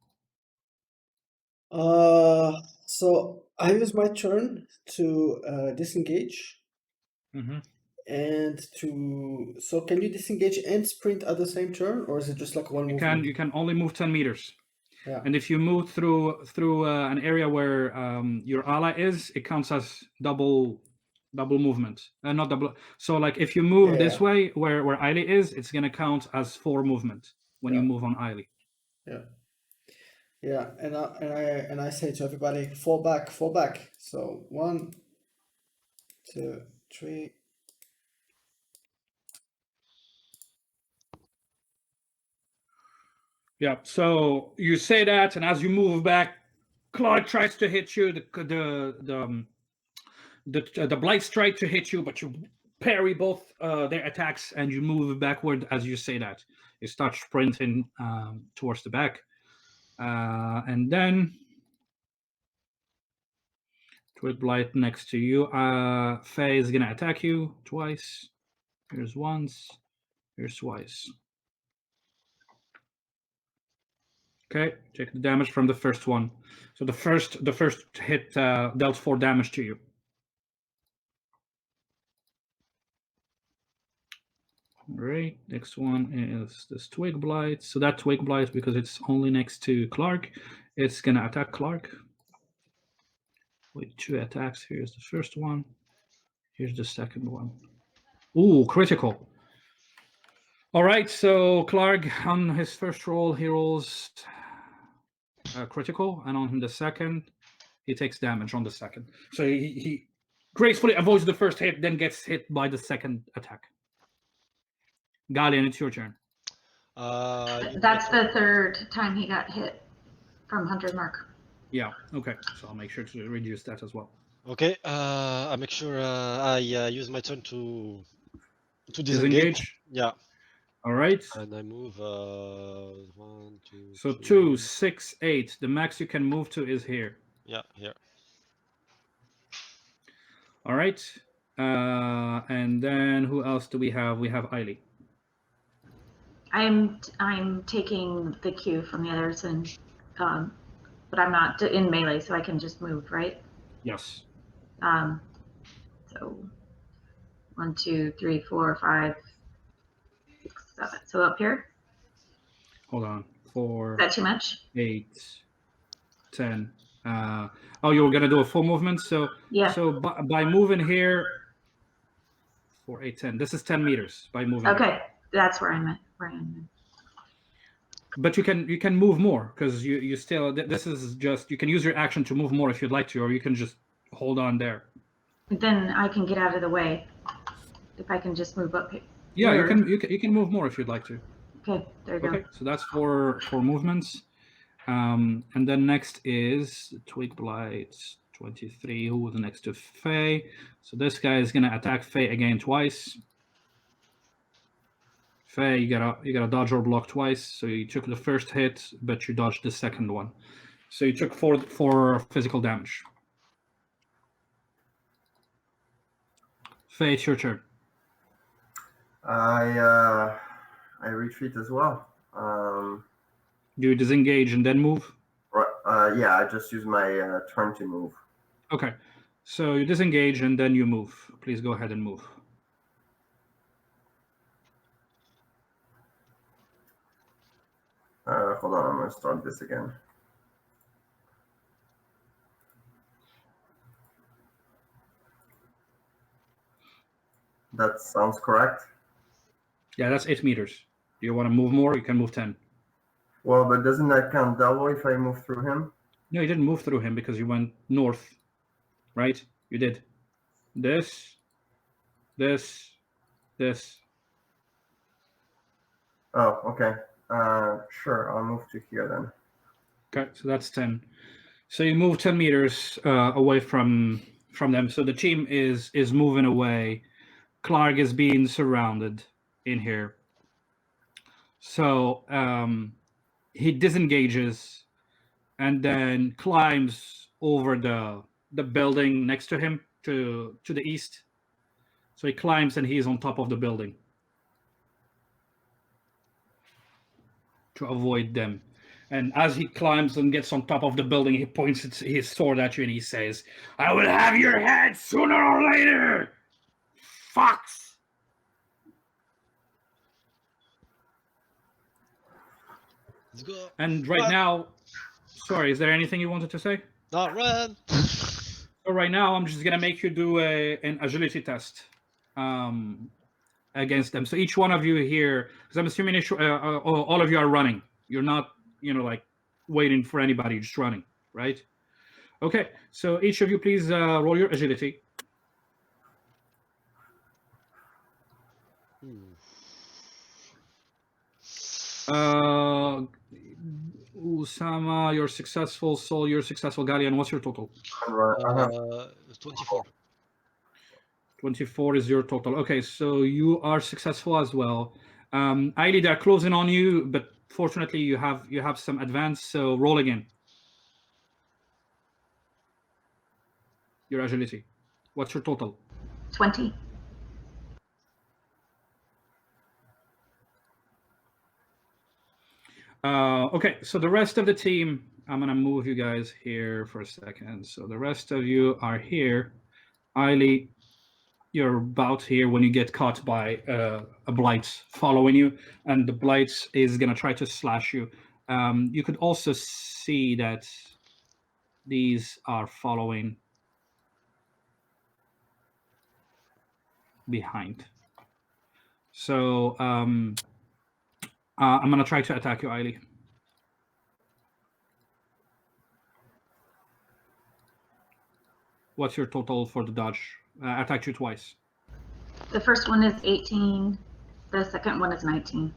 So I use my turn to disengage Mm-hmm. and to. So can you disengage and sprint at the same turn, or is it just like one movement? You can only move 10 meters. Yeah. And if you move through an area where your ally is, it counts as double movement. Not double. So like if you move this way where Aieli is, it's gonna count as 4 movement when you move on Aieli. Yeah. Yeah, and I say to everybody, fall back. So 1, 2, 3. Yeah. So you say that, and as you move back, Clark tries to hit you. The Blights try to hit you, but you parry both their attacks, and you move backward as you say that. You start sprinting towards the back, and then Twig Blight next to you. Faye is gonna attack you twice. Here's once. Here's twice. Okay, take the damage from the first one. So the first hit dealt 4 damage to you. All right, next one is this Twig Blight. So that Twig Blight, because it's only next to Clark, it's gonna attack Clark with 2 attacks. Here's the first one. Here's the second one. Ooh, critical. All right, so Clark on his first roll, he rolls critical, and on the second, he takes damage on the second. So he gracefully avoids the first hit, then gets hit by the second attack. Gallean, it's your turn. That's the third time he got hit from Hunter's Mark. Yeah, okay. So I'll make sure to reduce that as well. Okay, I make sure I use my turn to disengage. Disengage? Yeah. All right. And I move 1, 2. So 3. 2, 6, 8. The max you can move to is here. Yeah, here. All right. And then who else do we have? We have Aieli. I'm taking the cue from the others, and but I'm not in melee, so I can just move, right? Yes. So 1, 2, 3, 4, 5, 6, 7. So up here. Hold on. 4. Is that too much? 8, 10. Oh, you were gonna do a full movement. So Yeah. So by moving here, 4, 8, 10. This is 10 meters by moving. Okay, here. that's where I'm at. But you can move more because you still. This is just you can use your action to move more if you'd like to, or you can just hold on there. Then I can get out of the way if I can just move up here. Yeah, you can move more if you'd like to. Okay, there you go. Okay, so that's for movements. And then next is Twig Blight 23, who was next to Faye. So this guy is gonna attack Faye again twice. Faye, you gotta dodge or block twice. So you took the first hit, but you dodged the second one. So you took 4 physical damage. Faye, it's your turn. I retreat as well. Do you disengage and then move? Yeah, I just use my turn to move. Okay, so you disengage and then you move. Please go ahead and move. Hold on, I'm gonna start this again. That sounds correct. Yeah, that's 8 meters. Do you want to move more? You can move 10. Well, but doesn't that count double if I move through him? No, you didn't move through him because you went north, right? You did this, this, this. Oh, okay. Sure, I'll move to here then. Okay, so that's 10. So you move 10 meters away from them. So the team is moving away. Clark is being surrounded in here. So he disengages and then climbs over the building next to him to the east. So he climbs and he's on top of the building to avoid them. And as he climbs and gets on top of the building, he points his sword at you and he says, "I will have your head sooner or later, fox!" Let's go. And right now, sorry, is there anything you wanted to say? No, run. So right now, I'm just gonna make you do an agility test against them. So each one of you here, because I'm assuming all of you are running. You're not, like waiting for anybody, just running, right? Okay. So each of you, please roll your agility. Usama, you're successful. Sol, you're successful. Gallean, what's your total? 24. 24 is your total. Okay, so you are successful as well. Aieli, they're closing on you, but fortunately you have some advance. So roll again. Your agility. What's your total? 20. Okay, so the rest of the team, I'm gonna move you guys here for a second. So the rest of you are here. Aieli, you're about here when you get caught by a Blights following you, and the Blights is gonna try to slash you. You could also see that these are following behind. So I'm gonna try to attack you, Aieli. What's your total for the dodge? I attacked you twice. The first one is 18. The second one is 19.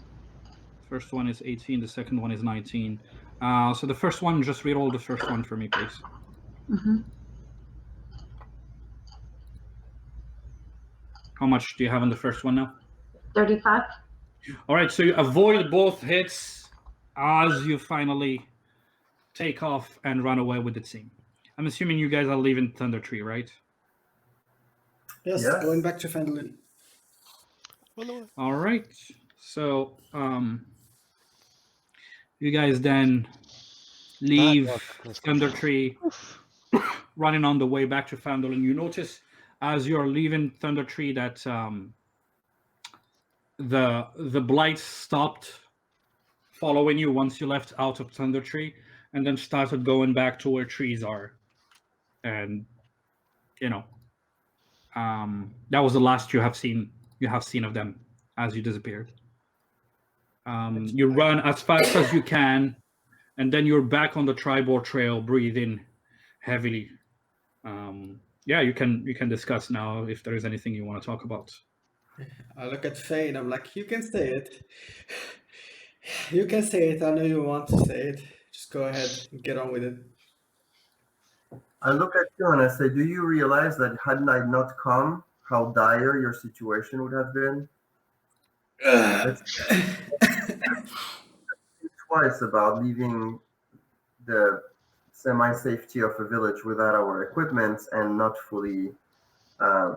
First one is 18. The second one is 19. So the first one, just reroll the first one for me, please. Mm-hmm. How much do you have on the first one now? 35. All right, so you avoid both hits as you finally take off and run away with the team. I'm assuming you guys are leaving Thundertree, right? Yes, Yes. going back to Fendelin. All right. So you guys then leave Thundertree, running on the way back to Fandolin. You notice as you're leaving Thundertree that the Blights stopped following you once you left out of Thundertree, and then started going back to where trees are. And that was the last you have seen of them as you disappeared. You run as fast as you can, and then you're back on the Tribor Trail, breathing heavily. Yeah, you can discuss now if there is anything you want to talk about. I look at Faye and I'm like, you can say it. You can say it. I know you want to say it. Just go ahead and get on with it. I look at you and I say, do you realize that had I not come, how dire your situation would have been? Twice about leaving the semi-safety of a village without our equipment and not fully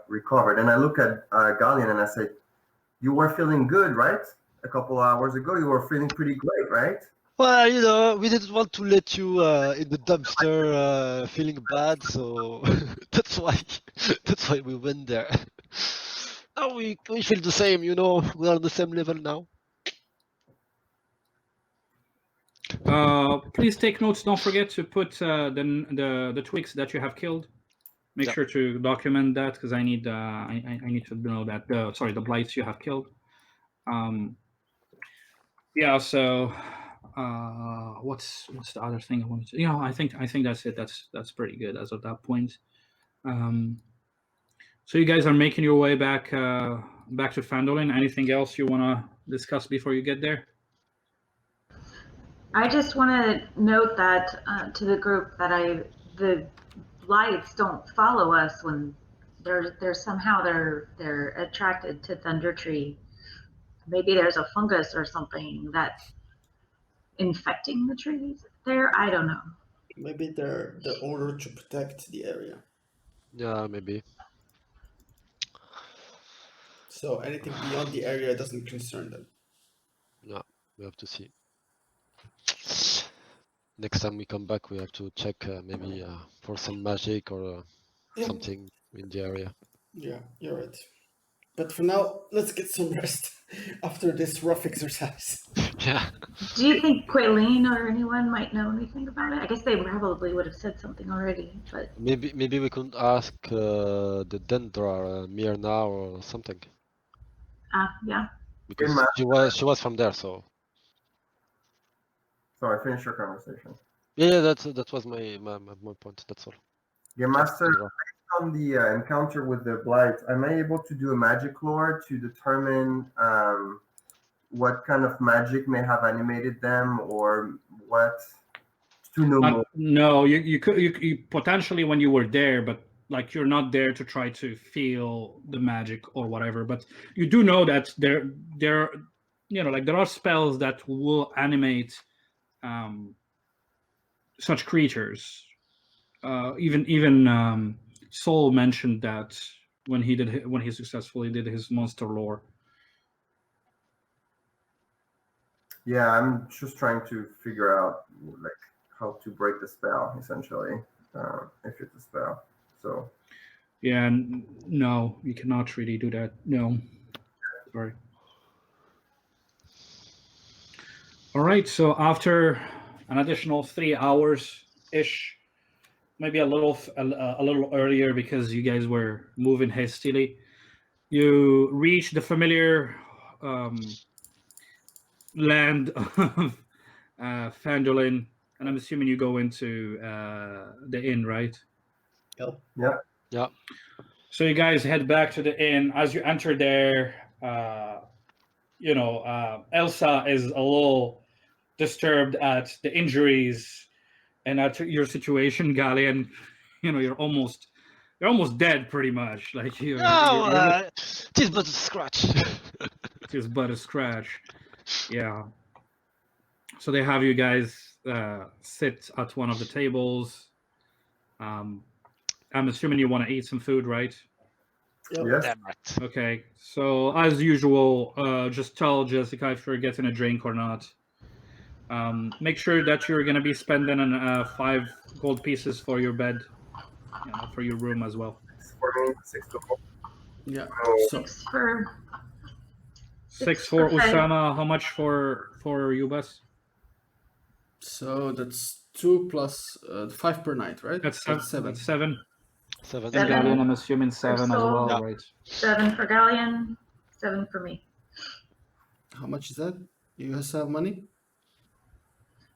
recovered. And I look at Gallean and I say, you were feeling good, right? A couple of hours ago, you were feeling pretty great, right? Well, we didn't want to let you in the dumpster feeling bad, so that's why we went there. Now we feel the same, we're on the same level now. Please take notes. Don't forget to put the twigs that you have killed. Make Yeah. sure to document that because I need I need to know that the blights you have killed. Yeah. So what's the other thing I wanted to? I think that's it. That's pretty good as of that point. So you guys are making your way back to Fandolin. Anything else you want to discuss before you get there? I just want to note that to the group that the Blights don't follow us when they're somehow they're attracted to Thundertree. Maybe there's a fungus or something that's infecting the trees there. I don't know. Maybe they're the order to protect the area. Yeah, maybe. So anything beyond the area doesn't concern them. Yeah, we have to see. Next time we come back, we have to check maybe for some magic or Yeah. something in the area. Yeah, you're right. But for now, let's get some rest after this rough exercise. Yeah. Do you think Quaileen or anyone might know anything about it? I guess they probably would have said something already, but Maybe we could ask the Dendra Mirna or something yeah. because Master. she was from there, so Sorry, finish your conversation. yeah, that was my point. That's all. Game Master, Dendra. on the encounter with the Blight, am I able to do a magic lore to determine what kind of magic may have animated them, or what to know more? No, you could you potentially when you were there, but like you're not there to try to feel the magic or whatever. But you do know that there like there are spells that will animate such creatures. Even Sol mentioned that when he successfully did his monster lore. Yeah, I'm just trying to figure out like how to break the spell, essentially, if it's a spell. So Yeah, no, you cannot really do that. No, sorry. All right, so after an additional 3 hours ish, maybe a little earlier because you guys were moving hastily, you reach the familiar land of Fandolin, and I'm assuming you go into the inn, right? Yep. yeah, Yeah. So you guys head back to the inn. As you enter there, Elsa is a little disturbed at the injuries and at your situation, Gallean. You're almost dead, pretty much. Like you're Tis but a scratch. just but a scratch. Yeah. So they have you guys sit at one of the tables. I'm assuming you want to eat some food, right? Yep. yes, Damn right. Okay. So as usual, just tell Jessica if you're getting a drink or not. Make sure that you're gonna be spending 5 gold pieces for your bed, for your room as well. for me, 6 to 4. Yeah. Oh. So 6 for 6 for Okay. Usama. How much for you, Bus? so that's 2 plus 5 per night, right? That's So 7. that's 7. 7. And Seven. Gallean, I'm assuming 7 as Sol. well, Yeah. right? 7 for Gallean, 7 for me. How much is that? You guys have money?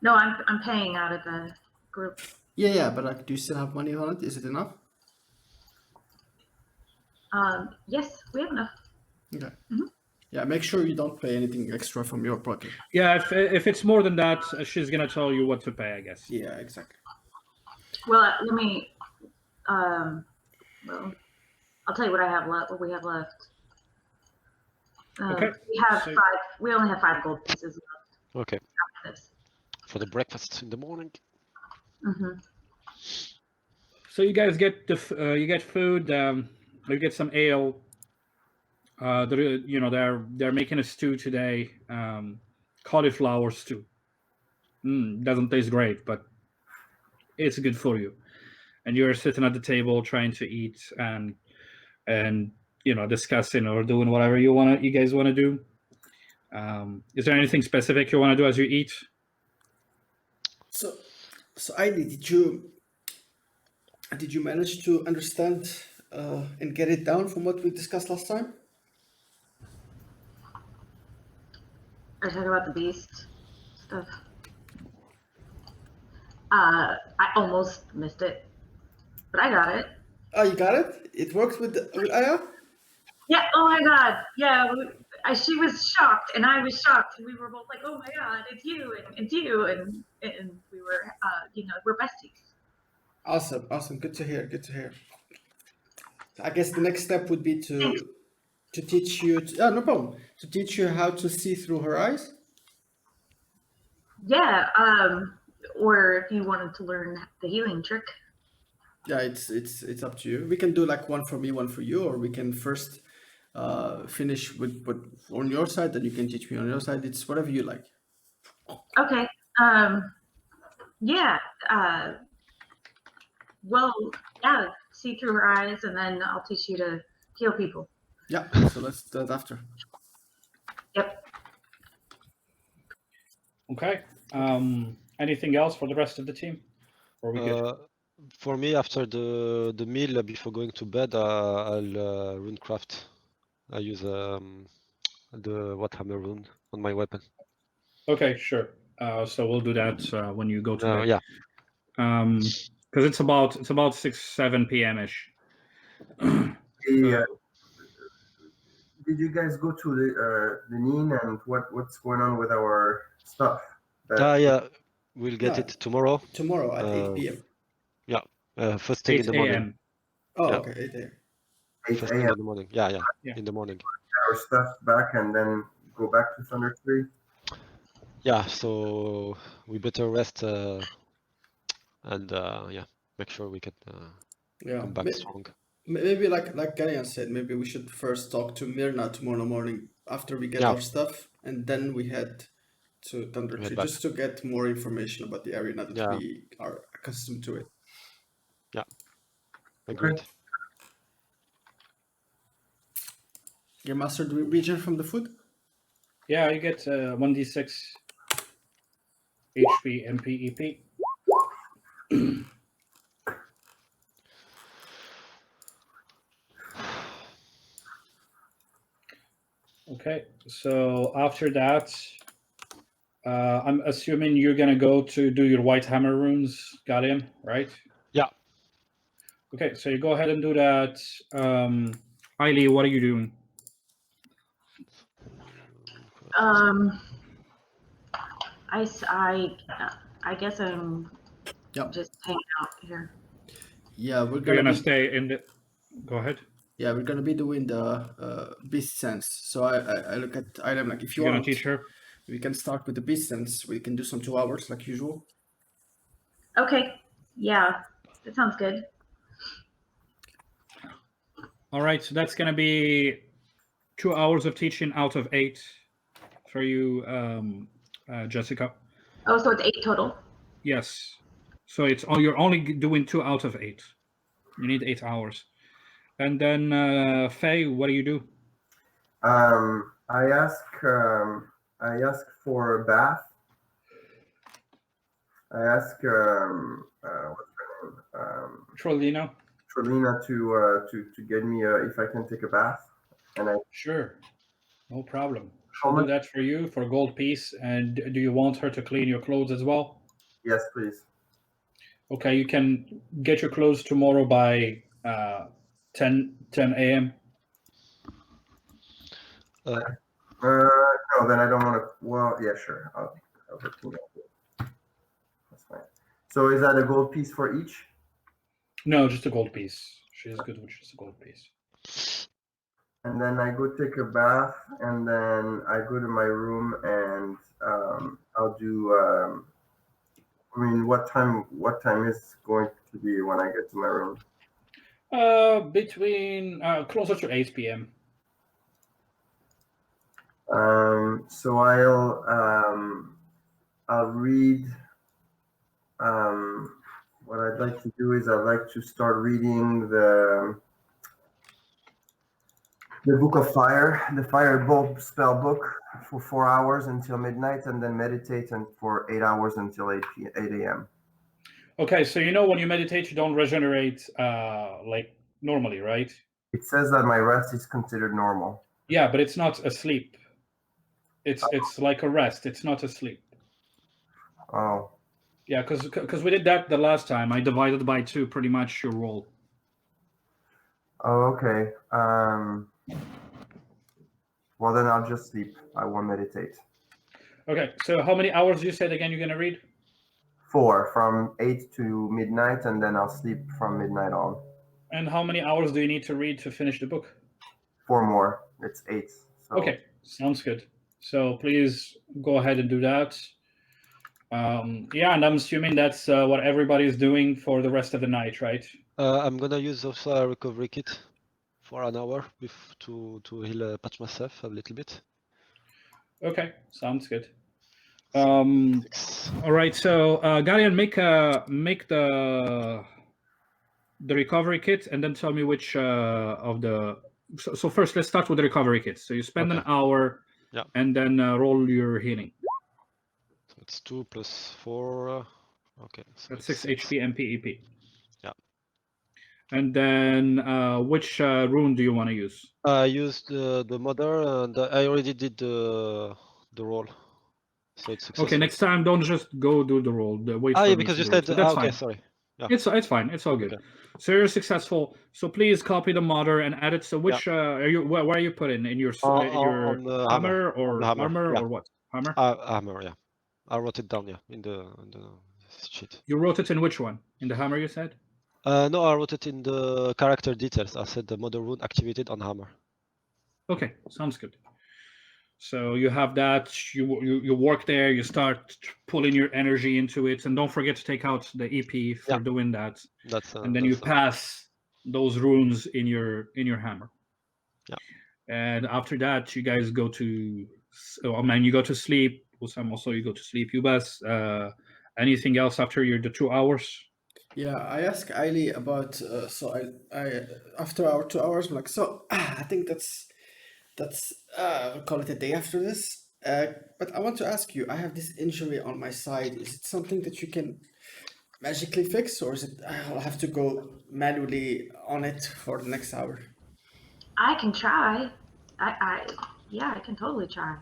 No, I'm paying out of the group. Yeah, but like, do you still have money on it? Is it enough? Yes, we have enough. Okay. Mhm. Yeah, make sure you don't pay anything extra from your pocket. Yeah, if it's more than that, she's gonna tell you what to pay, I guess. Yeah, exactly. Well, let me. Well, I'll tell you what I have left. What we have left. Okay, We have so- 5. We only have 5 gold pieces Okay. after this. For the breakfast in the morning. Mm-hmm. So you guys get you get food. You get some ale. They're making a stew today. Cauliflower stew. Doesn't taste great, but it's good for you. And you're sitting at the table trying to eat and discussing or doing whatever you guys want to do. Is there anything specific you want to do as you eat? So Aieli, did you manage to understand and get it down from what we discussed last time? Are you talking about the beast stuff? I almost missed it, but I got it. Oh, you got it. It works with Aya. Yeah. Oh my God. Yeah. She was shocked, and I was shocked, and we were both like, "Oh my God, it's you, and it's you," and we were, we're besties. Awesome. Good to hear. I guess the next step would be to teach you. No problem. To teach you how to see through her eyes. Yeah. Or if you wanted to learn the healing trick. Yeah, it's up to you. We can do like one for me, one for you, or we can first finish with what on your side, then you can teach me on your side. It's whatever you like. Okay. Yeah. Well, yeah. See through her eyes, and then I'll teach you to heal people. Yeah. So let's do that after. Yep. Okay. Anything else for the rest of the team? Or we good? For me, after the meal, before going to bed, I'll runecraft. I use the Warhammer rune on my weapon. Okay, sure. So we'll do that when you go to bed. Yeah. Because it's about 6-7 p.m. ish. Did you guys go to the Neen and what's going on with our stuff? Yeah, we'll get it tomorrow. Tomorrow at 8 p.m. Yeah, first thing in the morning. Oh, Yeah. okay, 8 a.m. 8 First thing a.m. in the morning. Yeah, Yeah. in the morning. Our stuff back and then go back to Thundertree. Yeah, so we better rest and make sure we can come back strong. Maybe like Gallean said, maybe we should first talk to Myrna tomorrow morning after we get our stuff, and then we head to Thundertree just to get more information about the area now that we are accustomed to it. Yeah, agreed. Okay. You mastered the region from the food? Yeah, you get 1d6 HP, MP, EP. Okay, so after that, I'm assuming you're gonna go to do your white hammer runes, Gallean, right? Yeah. Okay, so you go ahead and do that. Aieli, what are you doing? I guess I'm just hanging out here. Yeah, we're You're gonna be, stay in the. Go ahead. Yeah, we're gonna be doing the beast sense. So I look at item like if you You're want gonna teach her. We can start with the beast sense. We can do some 2 hours like usual. Okay. Yeah, that sounds good. All right, so that's gonna be 2 hours of teaching out of 8 for you, Jessica. Oh, so it's 8 total. Yes. So you're only doing 2 out of 8. You need 8 hours. And then Faye, what do you do? I ask for a bath. I ask what's her name? Trolina to get me if I can take a bath. And Sure, no problem. She'll do that for you for a gold piece. And do you want her to clean your clothes as well? Yes, please. Okay, you can get your clothes tomorrow by 10 a.m. No, then I don't want to. Well, yeah, sure. I'll That's fine. So is that a gold piece for each? No, just a gold piece. She is good with just a gold piece. And then I go take a bath, and then I go to my room, and I'll do. I mean, what time is going to be when I get to my room? Between closer to 8 p.m. So I'll read. What I'd like to do is I'd like to start reading the Book of Fire, the Firebolt spell book. for 4 hours until midnight, and then meditate and for 8 hours until 8 a.m. Okay, so you know when you meditate, you don't regenerate like normally, right? It says that my rest is considered normal. Yeah, but it's not asleep. It's like a rest. It's not asleep. Oh, Yeah, because we did that the last time. I divided by 2 pretty much your roll. oh, okay. Well, then I'll just sleep. I won't meditate. Okay, so how many hours you said again you're gonna read? 4 from 8 to midnight, and then I'll sleep from midnight on. And how many hours do you need to read to finish the book? 4 more. It's 8. So. Okay, sounds good. So please go ahead and do that. Yeah, and I'm assuming that's what everybody's doing for the rest of the night, right? I'm gonna use also a recovery kit for an hour to heal, patch myself a little bit. Okay, sounds good. All right, so Gallean, make the recovery kit, and then tell me which of the. So first, let's start with the recovery kit. So you spend an hour, Yeah. and then roll your healing. So it's 2 plus 4. Okay. So That's it's 6 HP and PEP. Yeah. And then which rune do you want to use? I used the mother, and I already did the roll, so it's successful. Okay, next time don't just go do the roll. Wait for yeah, me because to you do said it. So that's okay, fine. sorry. Yeah. It's fine. It's all good. Okay. So you're successful. So please copy the mother and add it. So which are you? Where are you putting in your On the hammer or the hammer, armor yeah. or what? Hammer. Hammer, yeah. I wrote it down, yeah, in the sheet. You wrote it in which one? In the hammer, you said? No, I wrote it in the character details. I said the mother rune activated on hammer. Okay, sounds good. So you have that. You work there. You start pulling your energy into it, and don't forget to take out the EP for doing that. And then you pass those runes in your hammer. Yeah. And after that, you guys go to. Oh man, you go to sleep. Usam also, you go to sleep. Ubas, anything else after the 2 hours? Yeah, I asked Aieli about so I after our 2 hours, I'm like, so I think that's we'll call it a day after this. But I want to ask you, I have this injury on my side. Is it something that you can magically fix, or is it I'll have to go manually on it for the next hour? I can try. I can totally try.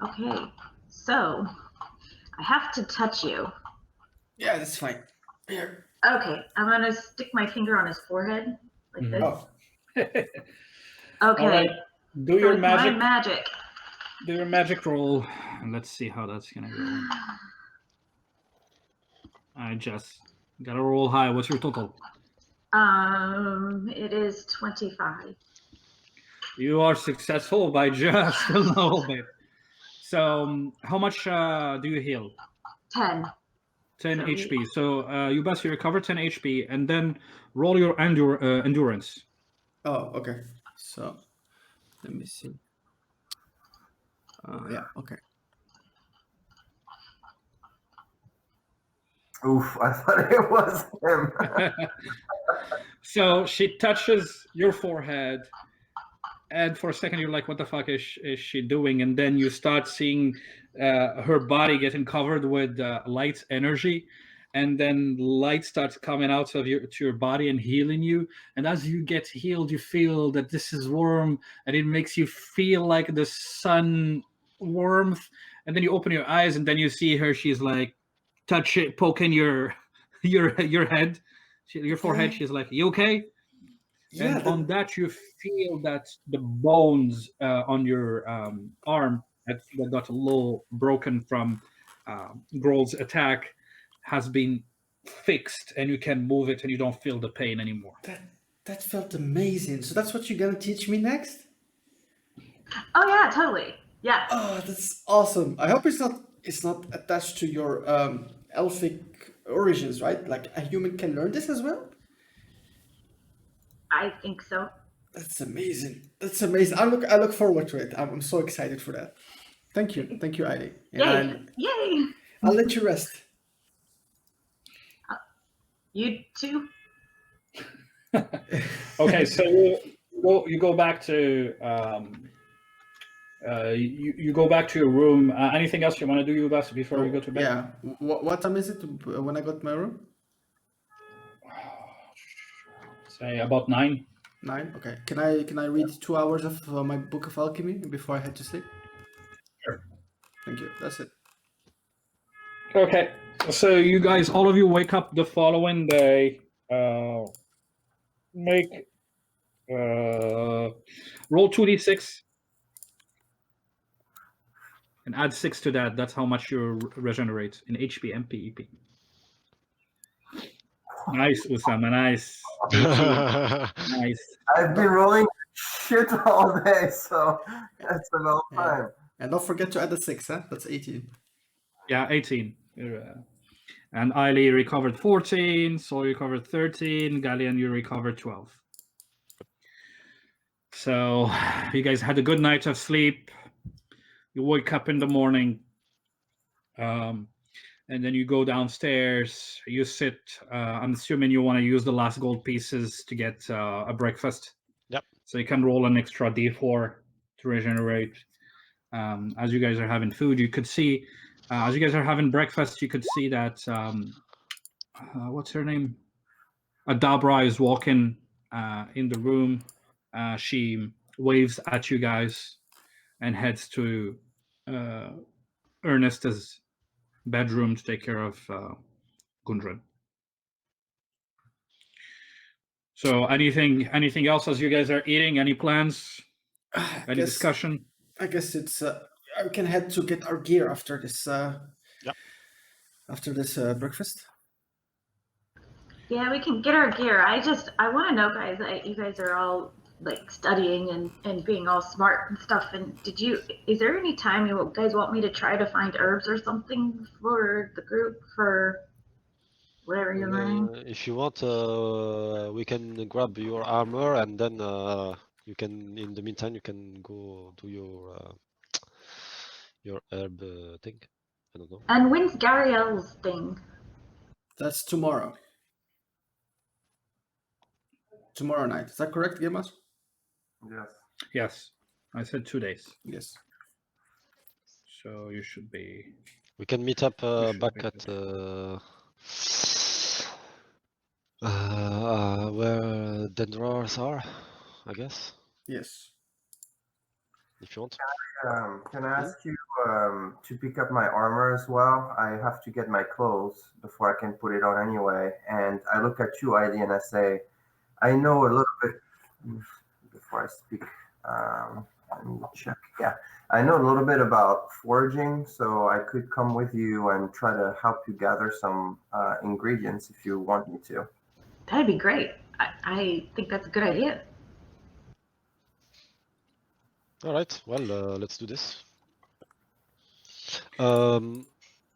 Okay. So I have to touch you. Yeah, that's fine. Here. Okay, I'm gonna stick my finger on his forehead like this. Oh. Okay. All right. Do your with magic. my magic. Do your magic roll, and let's see how that's gonna go. I just gotta roll high. What's your total? It is 25. You are successful by just a little bit. So, how much do you heal? 10. 10 HP. So, you best recover 10 HP, and then roll your endurance. Oh, okay. So, let me see. Yeah, okay. Oof, I thought it was him. So she touches your forehead, and for a second you're like, what the fuck is she doing? And then you start seeing her body getting covered with light energy, and then light starts coming out of your body and healing you. And as you get healed, you feel that this is warm, and it makes you feel like the sun warmth. And then you open your eyes, and then you see her. She's like poking your head, your forehead. She's like, "You okay?" Yeah, And on that, you feel that the bones on your arm that got a little broken from Grohl's attack has been fixed, and you can move it, and you don't feel the pain anymore. that felt amazing. So that's what you're gonna teach me next? Oh yeah, totally. Yeah. Oh, that's awesome. I hope it's not attached to your elfic origins, right? Like a human can learn this as well? I think so. That's amazing. That's amazing. I look forward to it. I'm so excited for that. Thank you, Aieli. And Yay! I'll let you rest. You too. Okay, so you go back to You go back to your room. Anything else you want to do, Ubas, before you go to bed? Yeah. What time is it when I got to my room? Say about 9. 9. Okay. Can I read 2 hours of my book of alchemy before I head to sleep? Sure. Thank you. That's it. Okay. So you guys, all of you, wake up the following day. Make roll 2d6 and add 6 to that. That's how much you regenerate in HP, MP, EP. Nice, Usama. Nice. 18. Nice. I've been rolling shit all day, so that's about Yeah. time. And don't forget to add the 6, huh? That's 18. Yeah, 18. And Aieli recovered 14. Sol recovered 13. Gallean, you recovered 12. So you guys had a good night of sleep. You wake up in the morning. And then you go downstairs. You sit. I'm assuming you want to use the last gold pieces to get a breakfast. Yep. So you can roll an extra d4 to regenerate. As you guys are having food, you could see, as you guys are having breakfast, you could see that, what's her name? Adabra is walking in the room. She waves at you guys and heads to Ernest's bedroom to take care of Gundren. So anything else as you guys are eating? Any plans? Any discussion? I guess it's I can head to get our gear after this after this breakfast. Yeah, we can get our gear. I want to know, guys, you guys are all like studying and being all smart and stuff. And is there any time you guys want me to try to find herbs or something for the group for whatever you're learning? If you want, we can grab your armor, and then you can. In the meantime, you can go do your herb thing. I don't know. And when's Gariel's thing? That's tomorrow. Tomorrow night. Is that correct, Gemas? Yes. Yes, I said 2 days. Yes. So you should be. We can meet up should back be at where dendrars are, I guess, Yes. if you want. Can I ask you to pick up my armor as well? I have to get my clothes before I can put it on anyway. And I look at you, Aieli, and I say, I know a little bit, before I speak, let me check. Yeah, I know a little bit about foraging, so I could come with you and try to help you gather some ingredients if you want me to. That'd be great. I think that's a good idea. All right, well, let's do this.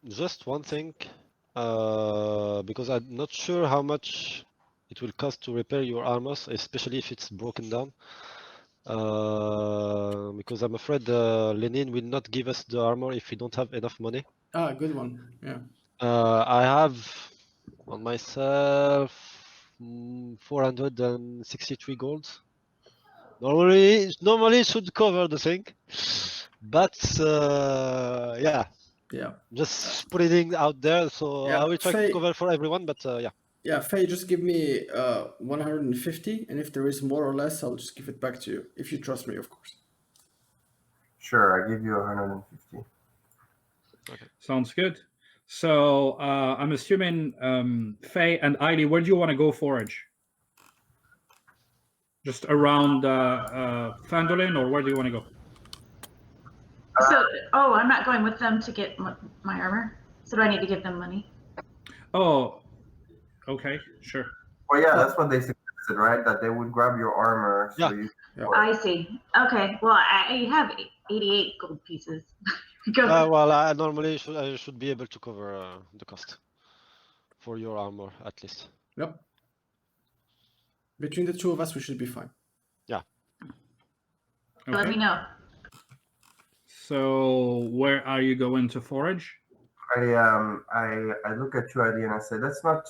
Just one thing, because I'm not sure how much it will cost to repair your armors, especially if it's broken down. Because I'm afraid Lenin will not give us the armor if we don't have enough money. Ah, good one. Yeah. I have on myself 463 gold. Normally it should cover the thing, but yeah, just putting it out there. So I will try to cover for everyone, but yeah. Yeah, Faye, just give me 150, and if there is more or less, I'll just give it back to you. If you trust me, of course. Sure, I give you 150. Okay. Sounds good. So I'm assuming Faye and Aieli, where do you want to go forage? Just around Fandolin, or where do you want to go? I'm not going with them to get my armor. So do I need to give them money? Oh, okay, sure. Well, yeah, that's what they suggested, right? That they would grab your armor. So I see. Okay, well, I have 88 gold pieces. Well, I normally I should be able to cover the cost for your armor, at least. Yep. Between the two of us, we should be fine. Yeah. Okay. Let me know. So, where are you going to forage? I look at you, Aieli, and I say, let's not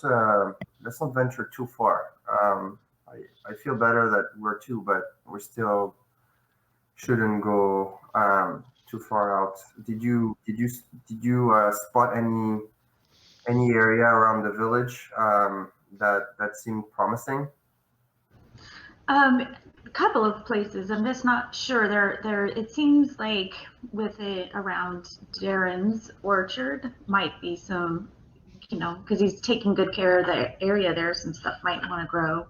venture too far. I feel better that we're two, but we're still shouldn't go too far out. Did you spot any area around the village that seemed promising? A couple of places. I'm just not sure. There. It seems like with it around Darren's orchard might be some, because he's taking good care of the area there. Some stuff might want to grow.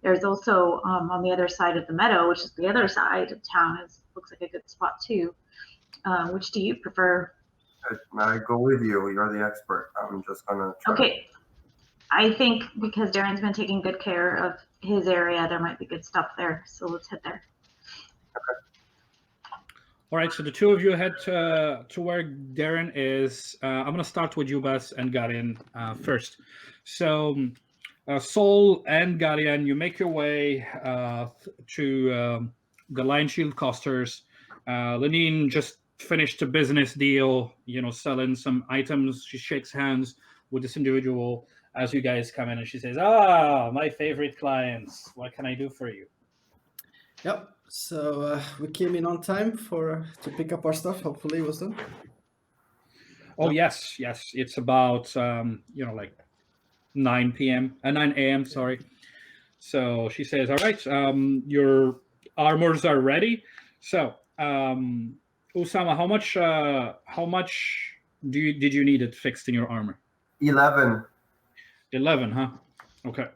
There's also on the other side of the meadow, which is the other side of town, looks like a good spot too. Which do you prefer? I go with you. You're the expert. I'm just gonna try. Okay. I think because Darren's been taking good care of his area, there might be good stuff there. So let's head there. Okay. All right. So the two of you head to where Darren is. I'm going to start with you, Bas, and Gallean first. So Sol and Gallean, you make your way to the Lion Shield Costers. Lenine just finished a business deal, selling some items. She shakes hands with this individual as you guys come in, and she says, my favorite clients. What can I do for you? Yep. So we came in on time to pick up our stuff. Hopefully it was done. Oh, yes. It's about, like 9 p.m. 9 a.m., sorry. So she says, all right, your armors are ready. So, Usama, how much did you need it fixed in your armor? 11. 11, huh? Okay.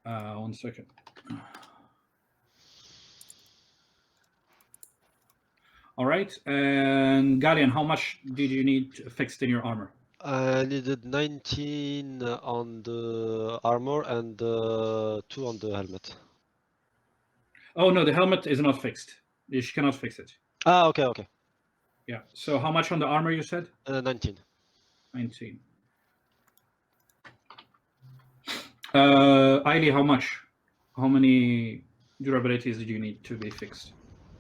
1 second. All right. And Gallean, how much did you need fixed in your armor? I needed 19 on the armor and 2 on the helmet. Oh, no, the helmet is not fixed. You cannot fix it. Okay. Yeah. So how much on the armor you said? 19. 19. Aieli, how much? How many durabilities did you need to be fixed?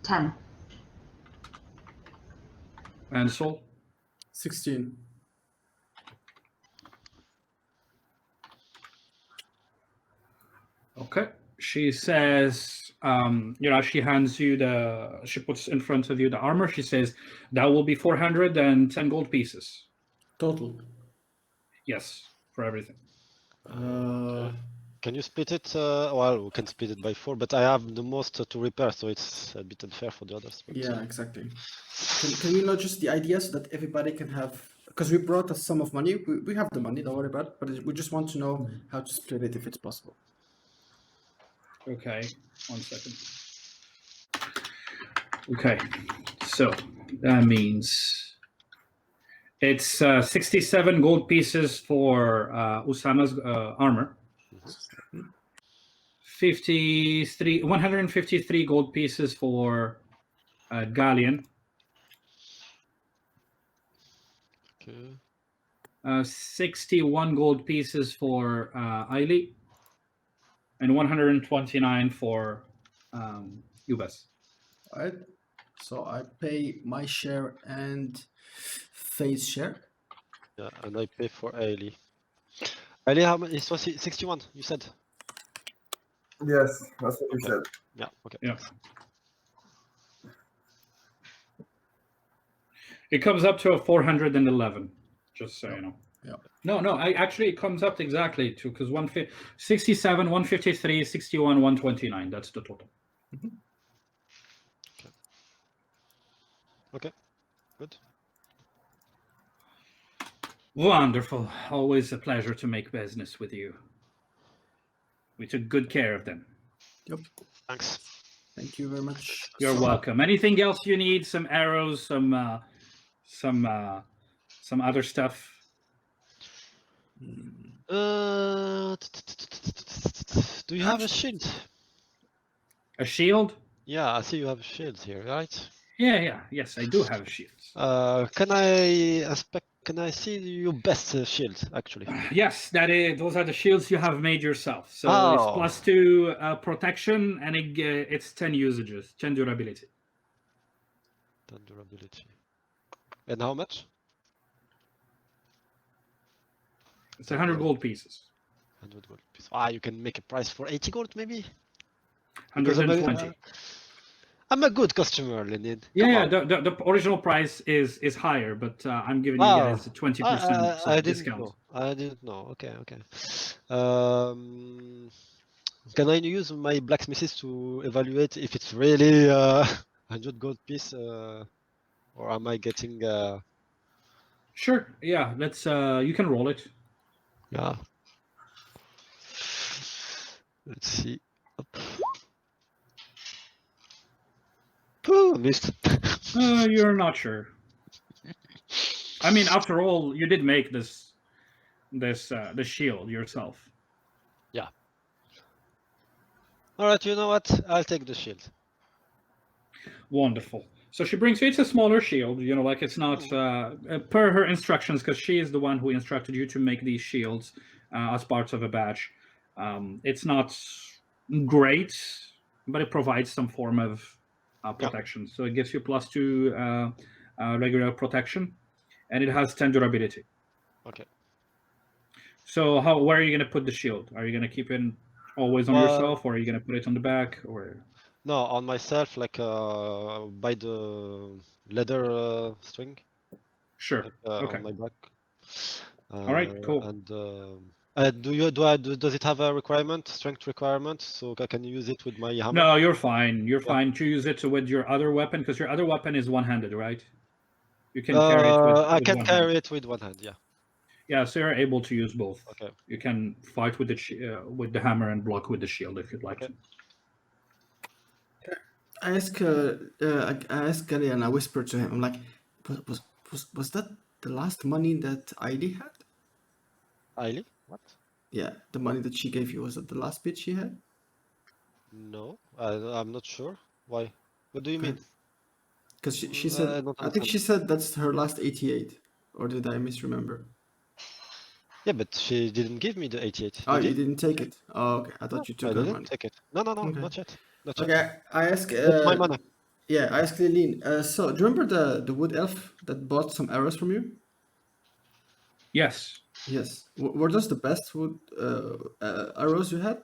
10. And Sol? 16. Okay. She says, she hands you she puts in front of you the armor. She says, that will be 410 gold pieces. Total? Yes, for everything. Can you split it? Well, we can split it by 4, but I have the most to repair, so it's a bit unfair for the others. But, yeah, exactly. Can we know just the idea so that everybody can have, because we brought a sum of money. We have the money, don't worry about it, but we just want to know how to split it if it's possible. Okay, 1 second. Okay, so that means it's 67 gold pieces for Usama's armor. 153 gold pieces for Gallean. Okay. 61 gold pieces for Aieli. And 129 for Ubas. All right. So I pay my share and Faye's share. Yeah, and I pay for Aieli. Aieli, how much? It was 61, you said? Yes, that's what you said. Yeah, okay. Yeah. It comes up to a 411, just so you know. Yeah. No, actually it comes up exactly to, because 67, 153, 61, 129. That's the total. Mm-hmm. Okay, good. Wonderful. Always a pleasure to make business with you. We took good care of them. Yep. Thanks. Thank you very much. You're welcome. Anything else you need? Some arrows, some other stuff? Do you have a shield? A shield? Yeah, I see you have a shield here, right? Yeah. Yes, I do have a shield. Can I see your best shield, actually? Yes, those are the shields you have made yourself. So it's +2 protection, and it's 10 usages, 10 durability. 10 durability. And how much? It's 100 gold pieces. 100 gold pieces. You can make a price for 80 gold, maybe? 120. I'm a good customer, Leonid. Yeah, the original price is higher, but I'm giving you guys a 20% I didn't discount. know. I didn't know. Okay. Can I use my blacksmiths to evaluate if it's really 100 gold piece, or am I getting? Sure. Yeah. Let's. You can roll it. Yeah. Let's see. Oh, missed. You're not sure. I mean, after all, you did make this shield yourself. Yeah. All right. You know what? I'll take the shield. Wonderful. So she brings you. It's a smaller shield. You know, like it's not per her instructions, because she is the one who instructed you to make these shields as part of a batch. It's not great, but it provides some form of protection. So it gives you +2 regular protection, and it has 10 durability. Okay. So where are you going to put the shield? Are you going to keep it always on yourself, or are you going to put it on the back, or? No, on myself, like by the leather string. Sure. Like, okay. On my back. All right. Cool. And does it have a requirement, strength requirement? So I can use it with my hammer? No, you're fine. You're fine to use it with your other weapon, because your other weapon is one-handed, right? You can carry it with I can one carry hand. it with one hand. Yeah. Yeah, so you're able to use both. Okay. You can fight with the hammer and block with the shield if you'd like to. I asked Gallean and I whispered to him, I'm like, was that the last money that Aieli had? Aieli? What? Yeah, the money that she gave you, was that the last bit she had? No, I'm not sure. Why? What do you mean? Because she said, I think she said that's her last 88, or did I misremember? Yeah, but she didn't give me the 88. Oh, you didn't take it? Oh, okay. I thought you took her money. I didn't take it. No, Okay. not yet. Okay, I asked. My money. Yeah, I asked Leline. So, do you remember the wood elf that bought some arrows from you? Yes. Yes. Were those the best wood arrows you had?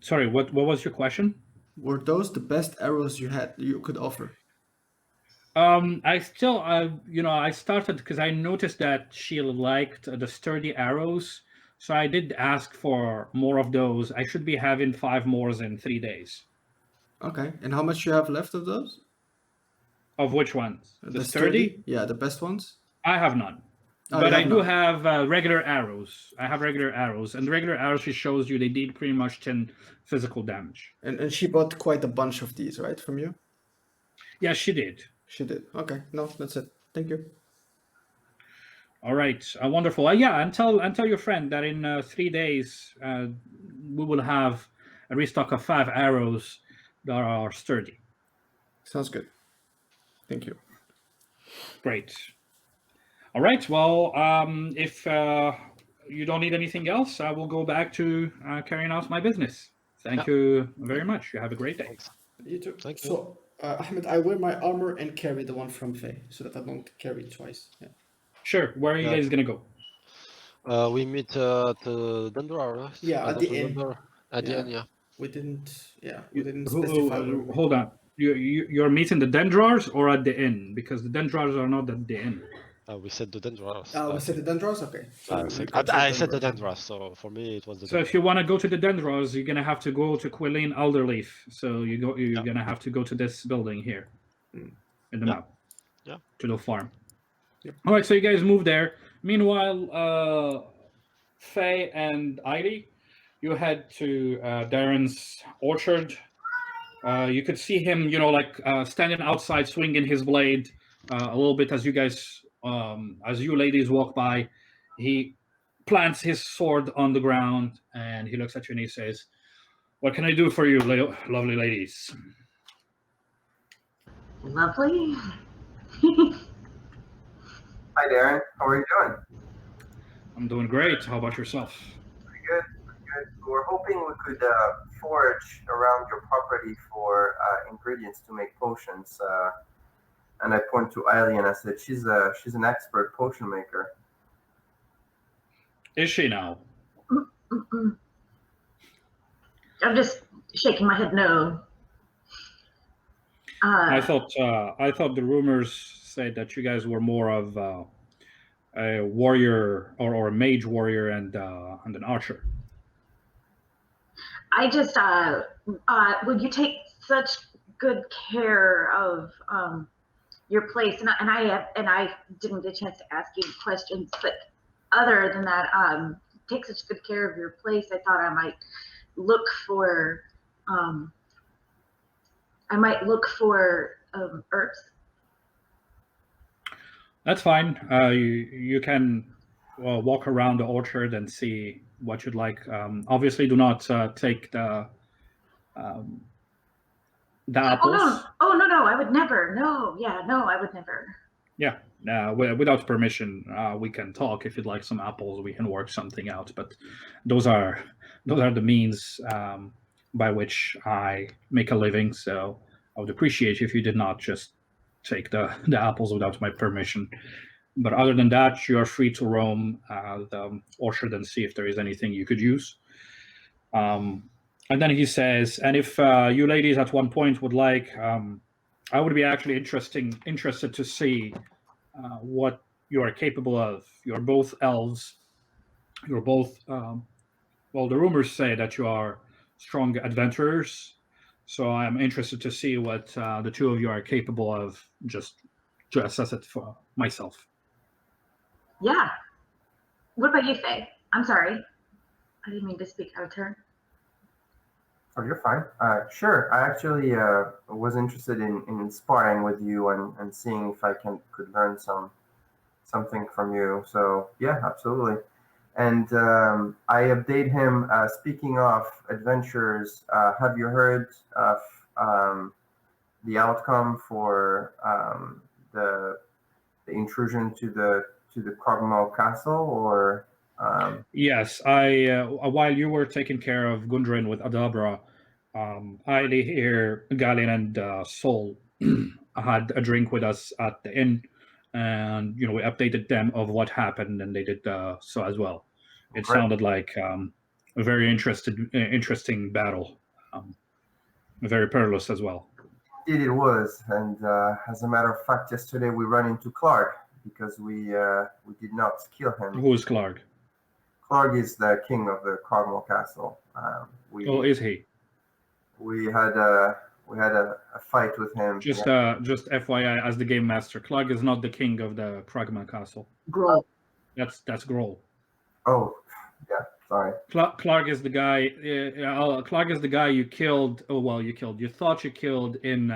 Sorry. What was your question? Were those the best arrows you could offer? I still, I started because I noticed that she liked the sturdy arrows, so I did ask for more of those. I should be having 5 more in 3 days. Okay, and how much you have left of those? Of which ones? The sturdy? Yeah, the best ones. I have none, but I do have regular arrows. I have regular arrows, and the regular arrows she shows you, they did pretty much 10 physical damage. And she bought quite a bunch of these, right, from you? Yeah, she did. She did. Okay, no, that's it. Thank you. All right, wonderful. Yeah, and tell your friend that in 3 days we will have a restock of 5 arrows that are sturdy. Sounds good. Thank you. Great. All right. Well, if you don't need anything else, I will go back to carrying out my business. Thank you very much. You have a great day. Thanks. You too. Thank you. So, Ahmed, I wear my armor and carry the one from Faye so that I don't carry it twice. Yeah. Sure. Where are you guys going to go? We meet at the Dendrar. Yeah, at the end. At the end, yeah. We didn't specify. Hold on. You're meeting the Dendrars or at the inn? Because the Dendrars are not at the inn. We said the Dendrars. We said the Dendrars? Okay. So I said the Dendrars, so for me it was the Dendrars. So if you want to go to the Dendrars, you're going to have to go to Quilleen Alderleaf. So you're going to have to go to this building here in the map. Yeah. To the farm. Yep. All right, so you guys move there. Meanwhile, Faye and Aieli, you head to Darren's orchard. You could see him, standing outside, swinging his blade a little bit as you ladies walk by. He plants his sword on the ground and he looks at you and he says, "What can I do for you, lovely ladies?" Lovely. Hi, Darren. How are you doing? I'm doing great. How about yourself? Pretty good. We're hoping we could forage around your property for ingredients to make potions. And I point to Aieli and I said, she's an expert potion maker. Is she now? I'm just shaking my head no. I thought the rumors said that you guys were more of a warrior or a mage warrior and an archer. I just would you take such good care of your place, and I didn't get a chance to ask you questions, but other than that, take such good care of your place. I thought I might look for herbs. That's fine. You can walk around the orchard and see what you'd like. Obviously, do not take the apples. Oh no! I would never. No, yeah, no, I would never. Yeah, without permission, we can talk. If you'd like some apples, we can work something out. But those are the means by which I make a living. So I would appreciate if you did not just take the apples without my permission. But other than that, you are free to roam the orchard and see if there is anything you could use. And then he says, and if you ladies at one point would like, I would be actually interested to see what you are capable of. You're both elves. You're both, well, the rumors say that you are strong adventurers. So I'm interested to see what the two of you are capable of, just to assess it for myself. Yeah. What about you, Faye? I'm sorry. I didn't mean to speak out of turn. Oh, you're fine. Sure. I actually was interested in sparring with you and seeing if I could learn something from you. So yeah, absolutely. And I update him. Speaking of adventures, have you heard of the outcome for the intrusion to the Krogmo Castle? Or yes, I while you were taking care of Gundren with Adabra, Aieli here, Gallean and Sol had a drink with us at the inn, and we updated them of what happened, and they did so as well. It sounded like a very interesting battle, very perilous as well. It was, and as a matter of fact, yesterday we ran into Clark because we did not kill him. Who is Clark? Clark is the king of the Krogmo Castle. Is he? We had a fight with him. Just FYI, as the game master, Clark is not the king of the Krogmo Castle. Grohl. That's Grohl. Oh, yeah. Sorry. Clark is the guy. Clark is the guy you killed. Oh well, you thought you killed in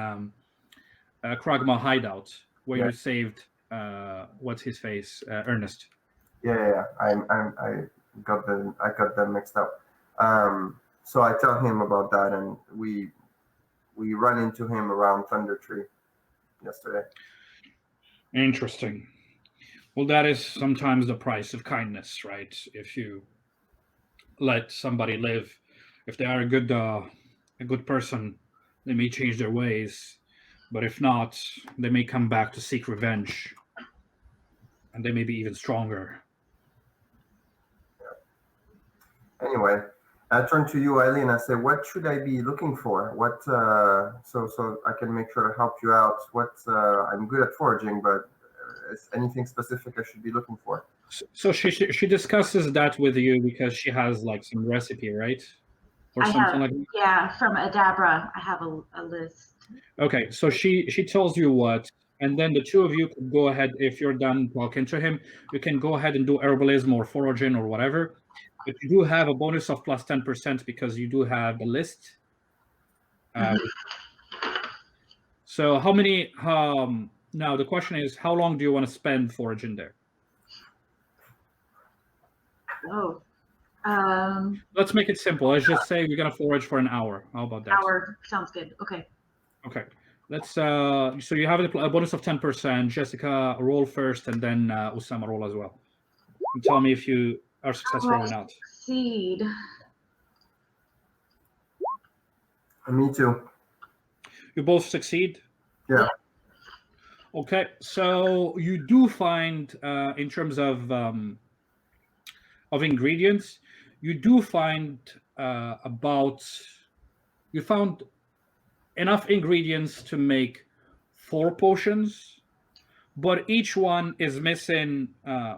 Krogmo hideout, where you saved what's his face, Ernest. Yeah. I got them mixed up. So I tell him about that, and we run into him around Thundertree yesterday. Interesting. Well, that is sometimes the price of kindness, right? If you let somebody live, if they are a good person, they may change their ways, but if not, they may come back to seek revenge, and they may be even stronger. Yeah. Anyway, I turn to you, Aieli, and I say, what should I be looking for? What so I can make sure to help you out. I'm good at foraging, but is anything specific I should be looking for? So she discusses that with you because she has like some recipe, right? Or something like that? Yeah, from Adabra. I have a list. Okay, so she tells you what, and then the two of you can go ahead. If you're done talking to him, you can go ahead and do herbalism or foraging or whatever. But you do have a bonus of plus 10% because you do have the list. So how many? Now the question is, how long do you want to spend foraging there? Oh. Let's make it simple. Let's just say we're gonna forage for an hour. How about that? Hour sounds good. Okay. Okay. Let's. So you have a bonus of 10%. Jessica, roll first, and then Usama roll as well. And tell me if you are successful or not. Succeed. Me too. You both succeed? Yeah. Okay, so you do find, in terms of ingredients, you do find you found enough ingredients to make 4 potions, but each one is missing.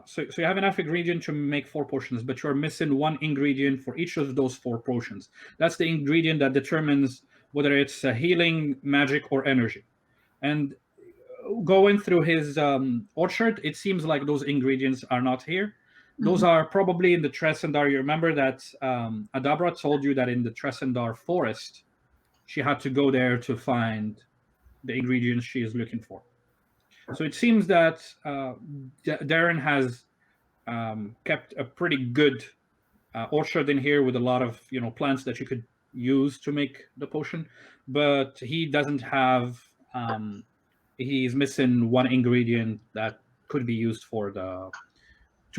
So you have enough ingredient to make 4 potions, but you're missing 1 ingredient for each of those 4 potions. That's the ingredient that determines whether it's a healing, magic, or energy. And going through his orchard, it seems like those ingredients are not here. Those are probably in the Tresendar. You remember that Adabra told you that in the Tresendar forest, she had to go there to find the ingredients she is looking for. So it seems that Darren has kept a pretty good orchard in here with a lot of plants that you could use to make the potion, but he doesn't have. He's missing 1 ingredient that could be used to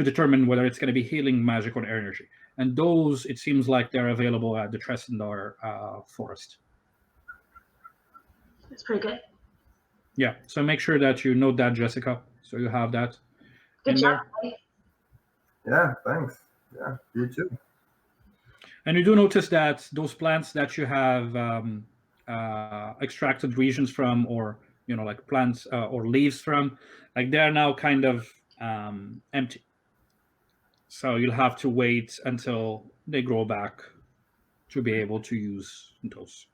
determine whether it's going to be healing, magic, or energy. And those, it seems like they're available at the Tresendar forest. That's pretty good. Yeah, so make sure that you note that, Jessica, so you have that Good in job. there. Yeah, thanks. Yeah, you too. And you do notice that those plants that you have extracted regions from, or like plants or leaves from, like they're now kind of empty. So you'll have to wait until they grow back to be able to use those.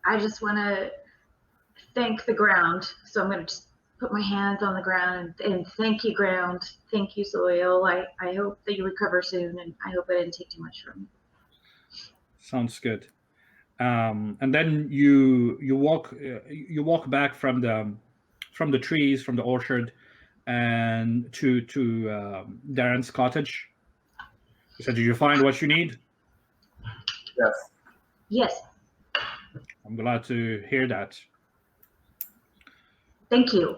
I just want to thank the ground. So I'm going to just put my hands on the ground and thank you, ground. Thank you, soil. I hope that you recover soon, and I hope I didn't take too much from you. Sounds good. And then you walk back from the trees, from the orchard, and to Darren's cottage. He said, "Did you find what you need?" Yes. Yes. I'm glad to hear that. Thank you.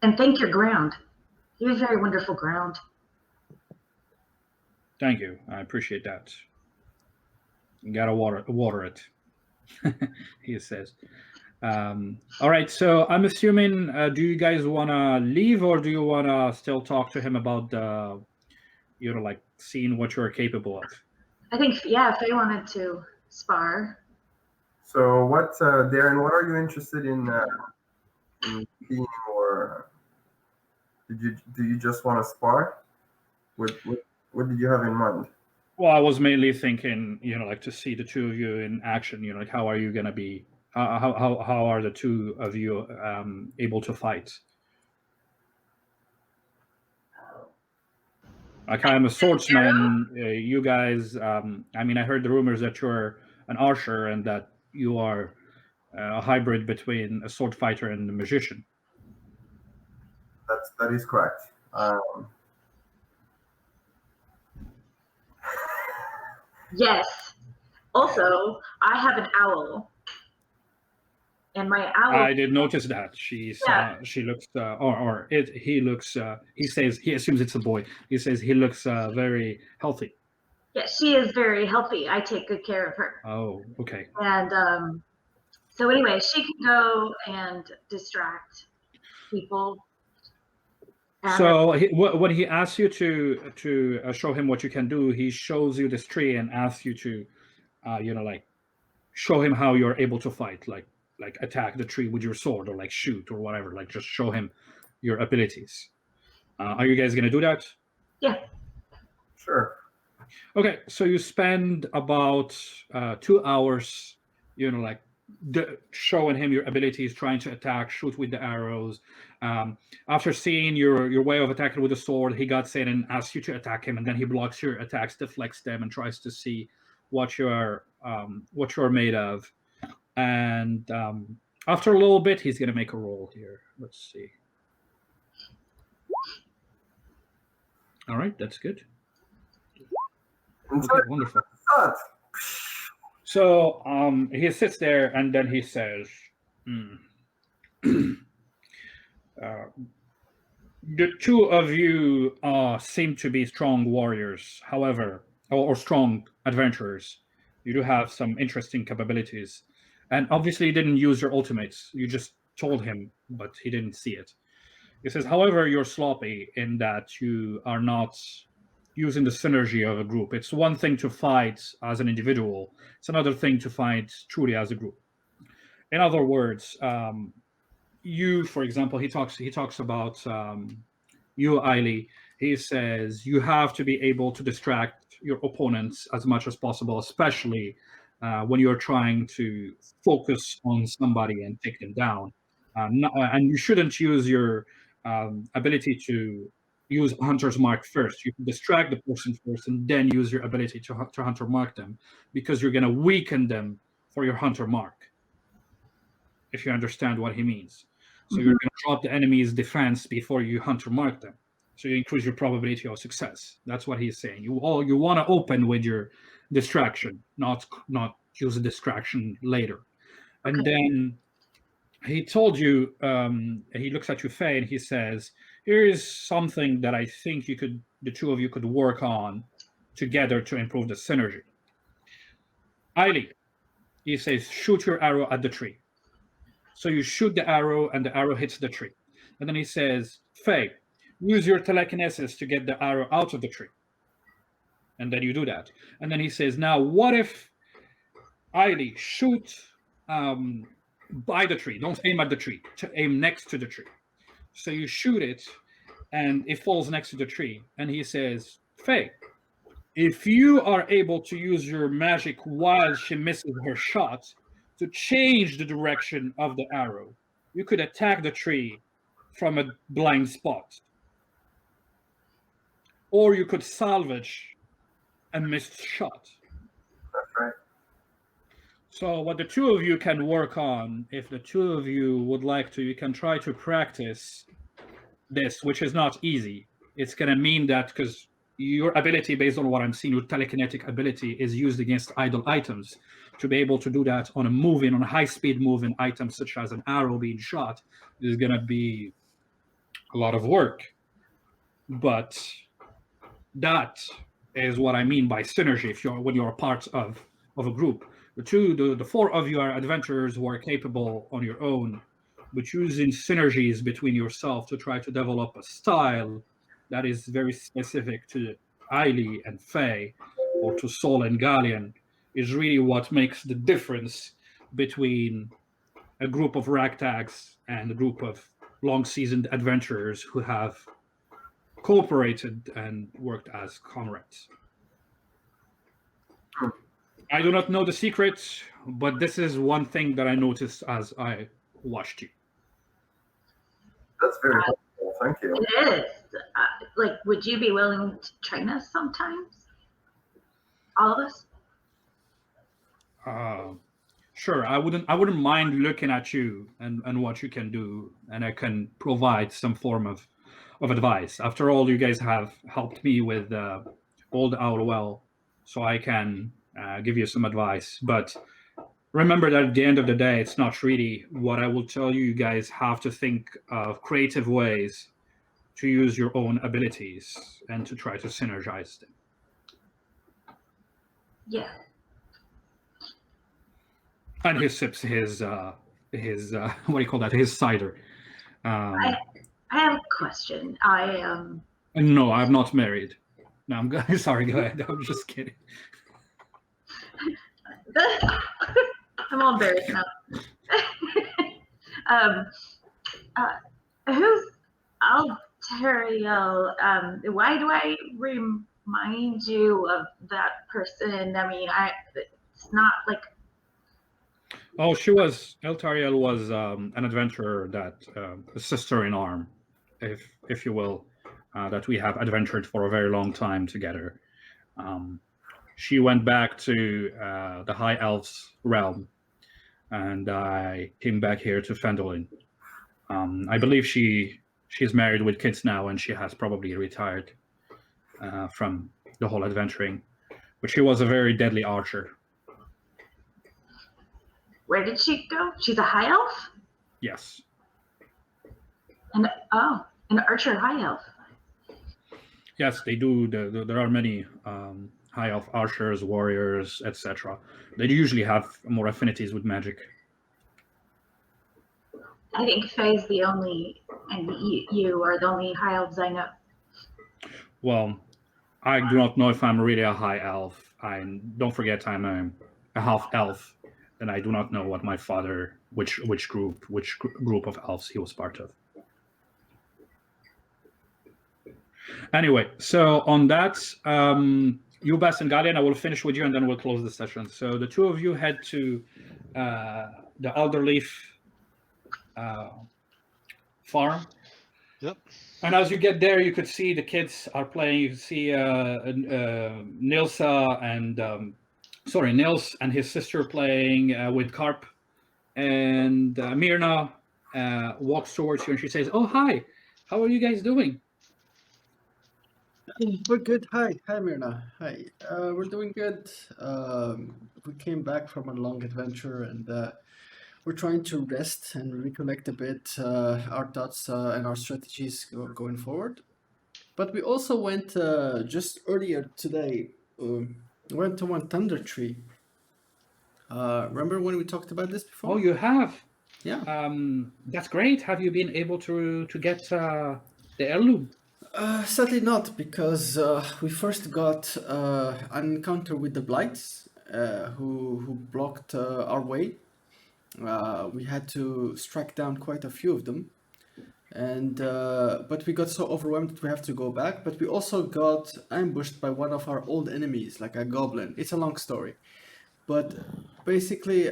And thank your ground. You're very wonderful ground. Thank you. I appreciate that. You gotta water it, he says. All right, so I'm assuming, do you guys want to leave, or do you want to still talk to him about like seeing what you're capable of? I think, yeah, if they wanted to spar. So what, Darren, what are you interested in seeing, or do you just want to spar? What did you have in mind? Well, I was mainly thinking, like to see the two of you in action. Like how are you gonna be? How are the two of you able to fight? Like I'm a swordsman. You guys, I mean, I heard the rumors that you're an archer and that you are a hybrid between a sword fighter and a magician. That is correct. Yes. Also, I have an owl. And my owl. I did notice that. She looks, he looks, he says, he assumes it's a boy. He says he looks very healthy. Yeah, she is very healthy. I take good care of her. Oh, okay. And so anyway, she can go and distract people. So when he asks you to show him what you can do, he shows you this tree and asks you to, like show him how you're able to fight, like attack the tree with your sword or like shoot or whatever. Like just show him your abilities. Are you guys gonna do that? Yeah. Sure. Okay, so you spend about 2 hours, like showing him your abilities, trying to attack, shoot with the arrows. After seeing your way of attacking with the sword, he got in and asks you to attack him, and then he blocks your attacks, deflects them, and tries to see what you're made of. And after a little bit, he's gonna make a roll here. Let's see. All right, that's good. Okay, wonderful. So he sits there and then he says, the two of you seem to be strong warriors, however, or strong adventurers. You do have some interesting capabilities. And obviously you didn't use your ultimates. You just told him, but he didn't see it. He says, however, you're sloppy in that you using the synergy of a group. It's one thing to fight as an individual. It's another thing to fight truly as a group. In other words, you, for example, he talks about you, Aieli. He says you have to be able to distract your opponents as much as possible, especially when you're trying to focus on somebody and take them down. And you shouldn't use your ability to use Hunter's Mark first. You can distract the person first and then use your ability to Hunter Mark them, because you're going to weaken them for your Hunter Mark, if you understand what he means. So you're going to drop the enemy's defense before you Hunter Mark them. So you increase your probability of success. That's what he's saying. You want to open with your distraction, not use a distraction later. Okay. And then he told you, he looks at you, Faye, and he says, here is something that I think the two of you could work on together to improve the synergy. Aieli, he says, shoot your arrow at the tree. So you shoot the arrow and the arrow hits the tree. And then he says, Faye, use your telekinesis to get the arrow out of the tree. And then you do that. And then he says, now what if Aieli, shoot by the tree. Don't aim at the tree. To aim next to the tree. So you shoot it and it falls next to the tree. And he says, Faye, if you are able to use your magic while she misses her shot to change the direction of the arrow, you could attack the tree from a blind spot. Or you could salvage a missed shot. That's right. So what the two of you can work on, if the two of you would like to, you can try to practice this, which is not easy. It's going to mean that because your ability, based on what I'm seeing, your telekinetic ability is used against idle items. To be able to do that on a high-speed moving item, such as an arrow being shot, is going to be a lot of work. But that is what I mean by synergy. When you're a part of a group, the four of you are adventurers who are capable on your own, but using synergies between yourself to try to develop a style that is very specific to Aieli and Faye, or to Sol and Gallean, is really what makes the difference between a group of ragtags and a group of long-seasoned adventurers who have cooperated and worked as comrades. I do not know the secret, but this is one thing that I noticed as I watched you. That's very helpful. Thank you. It is. Would you be willing to train us sometimes? All of us? Sure. I wouldn't mind looking at you and what you can do, and I can provide some form of advice. After all, you guys have helped me with Old Owl Well, so I can give you some advice. But remember that at the end of the day, it's not really what I will tell you. You guys have to think of creative ways to use your own abilities and to try to synergize them. Yeah. And he sips his what do you call that? His cider. I have a question. No, I'm not married. No, I'm sorry. Go ahead. I'm just kidding. I'm all embarrassed now. Who's Altariel? Why do I remind you of that person? I mean, it's not like. Oh, Altariel was an adventurer that a sister in arm, if you will, that we have adventured for a very long time together. She went back to the High Elves realm, and I came back here to Fendolin. I believe she's married with kids now, and she has probably retired from the whole adventuring. But she was a very deadly archer. Where did she go? She's a high elf? Yes. An archer high elf. Yes, they do. There are many high elf archers, warriors, etc. They usually have more affinities with magic. I think Faye's the only, and you are the only high elves I know. Well, I do not know if I'm really a high elf. Don't forget I'm a half elf, and I do not know what my father, which group of elves he was part of. Anyway, so on that, you, Bess and Gallean, I will finish with you, and then we'll close the session. So the two of you head to the Elderleaf farm. Yep. And as you get there, you could see the kids are playing. You see Nils and his sister playing with Carp. And Myrna walks towards you and she says, "Oh, hi. How are you guys doing?" We're good. Hi, Myrna. Hi. We're doing good. We came back from a long adventure and we're trying to rest and recollect a bit our thoughts and our strategies going forward. But we also went just earlier today. Went to one Thundertree. Remember when we talked about this before? Oh, you have. Yeah. That's great. Have you been able to get the heirloom? Sadly not, because we first got an encounter with the Blights, who blocked our way. We had to strike down quite a few of them, and but we got so overwhelmed that we have to go back. But we also got ambushed by one of our old enemies, like a goblin. It's a long story, but basically,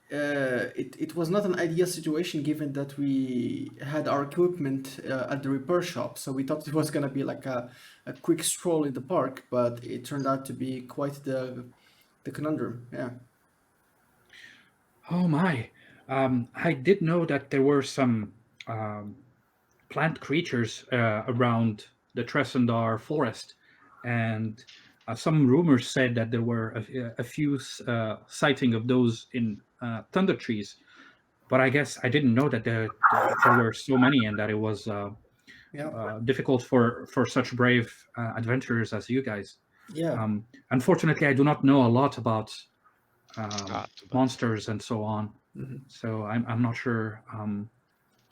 it was not an ideal situation given that we had our equipment at the repair shop. So we thought it was gonna be like a quick stroll in the park, but it turned out to be quite the conundrum. Yeah. Oh my! I did know that there were some plant creatures around the Tresendar forest, and some rumors said that there were a few sighting of those in thunder trees. But I guess I didn't know that there were so many, and that it was difficult for such brave adventurers as you guys. Yeah. Unfortunately, I do not know a lot about monsters and so on. Mm-hmm. So I'm not sure.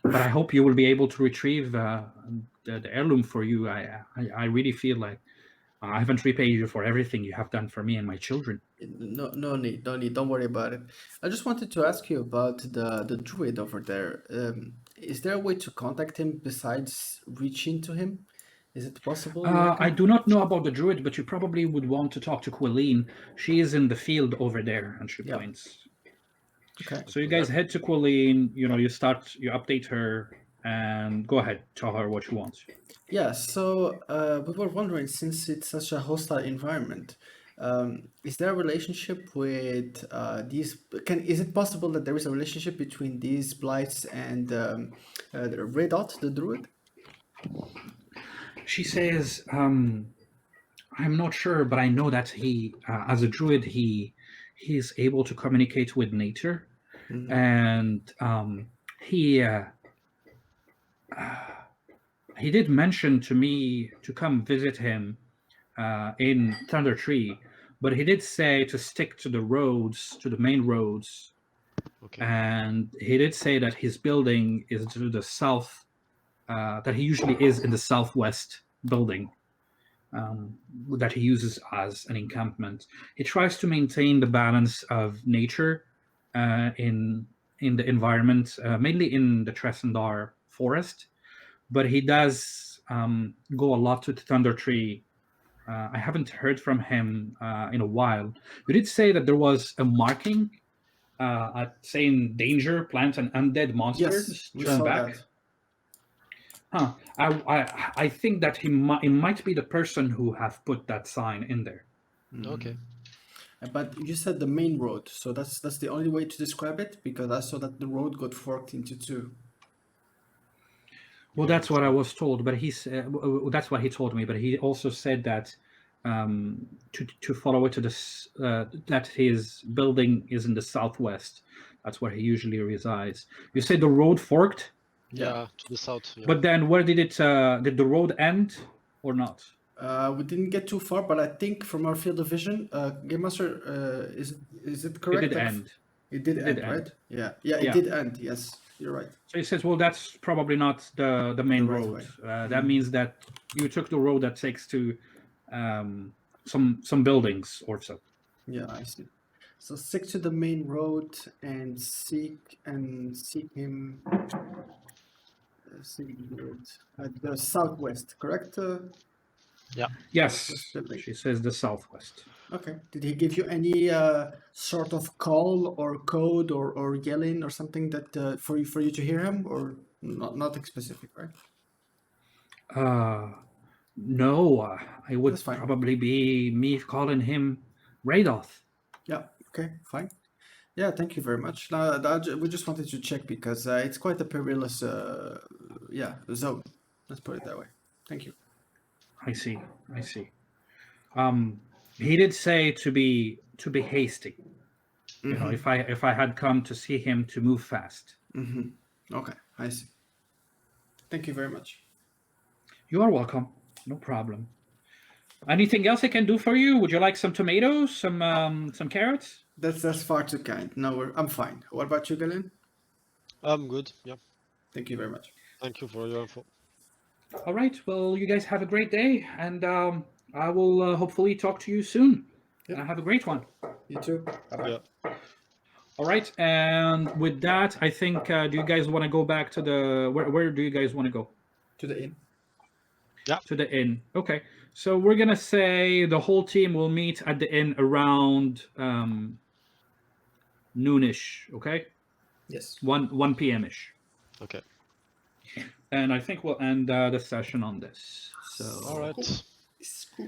But I hope you will be able to retrieve the heirloom for you. I really feel like I haven't repaid you for everything you have done for me and my children. No need. Don't worry about it. I just wanted to ask you about the druid over there. Is there a way to contact him besides reaching to him? Is it possible? I do not know about the druid, but you probably would want to talk to Quilleen. She is in the field over there, and she points. Okay. So you guys head to Quilleen. You update her, and go ahead, tell her what you want. Yeah. So we were wondering, since it's such a hostile environment, is there a relationship with these? Is it possible that there is a relationship between these blights and the Redot, the druid? She says, I'm not sure, but I know that he, as a druid, he is able to communicate with nature, and he did mention to me to come visit him in Thundertree, but he did say to stick to the roads, to the main roads. Okay. And he did say that his building is to the south, that he usually is in the southwest building, that he uses as an encampment. He tries to maintain the balance of nature in the environment, mainly in the Tresendar forest, but he does go a lot to Thundertree. I haven't heard from him in a while. You did say that there was a marking saying danger, plant an undead monster. Yes, we saw that. Huh. I think that it might be the person who have put that sign in there. Okay. But you said the main road, so that's the only way to describe it, because I saw that the road got forked into two. Well, that's what I was told, but that's what he told me. But he also said that to follow it to this, that his building is in the southwest. That's where he usually resides. You said the road forked? Yeah, to the south. Yeah. But then where did it? Did the road end or not? We didn't get too far, but I think from our field of vision, Game Master, is it correct? It did end. It did end, right? Yeah, it did end. Yes, you're right. So he says, well, that's probably not the main road. That means that you took the road that takes to some buildings or so. Yeah, I see. So stick to the main road and seek him. Seek at the southwest, correct? Yes, West building. she says the southwest. Okay. Did he give you any sort of call or code or yelling or something that for you to hear him, or nothing specific, right? No, I would That's fine. probably be me calling him Radoth. Yeah. Okay. Fine. Yeah. Thank you very much. We just wanted to check because it's quite a perilous zone. Let's put it that way. Thank you. I see. He did say to be hasty. You know, if I had come to see him, to move fast. Okay, I see. Thank you very much. You are welcome. No problem. Anything else I can do for you? Would you like some tomatoes, some carrots? That's far too kind. No, I'm fine. What about you, Gallean? I'm good. Yeah. Thank you very much. Thank you for your info. All right. Well, you guys have a great day, and I will hopefully talk to you soon. Yep. And have a great one. You too. Bye-bye. Yeah. All right. And with that, I think, do you guys want to go back to the... Where do you guys want to go? To the inn. Yeah. To the inn. Okay. So we're going to say the whole team will meet at the inn around noonish, okay? Yes. 1 p.m.-ish. Okay. And I think we'll end the session on this. So. All right. It's cool.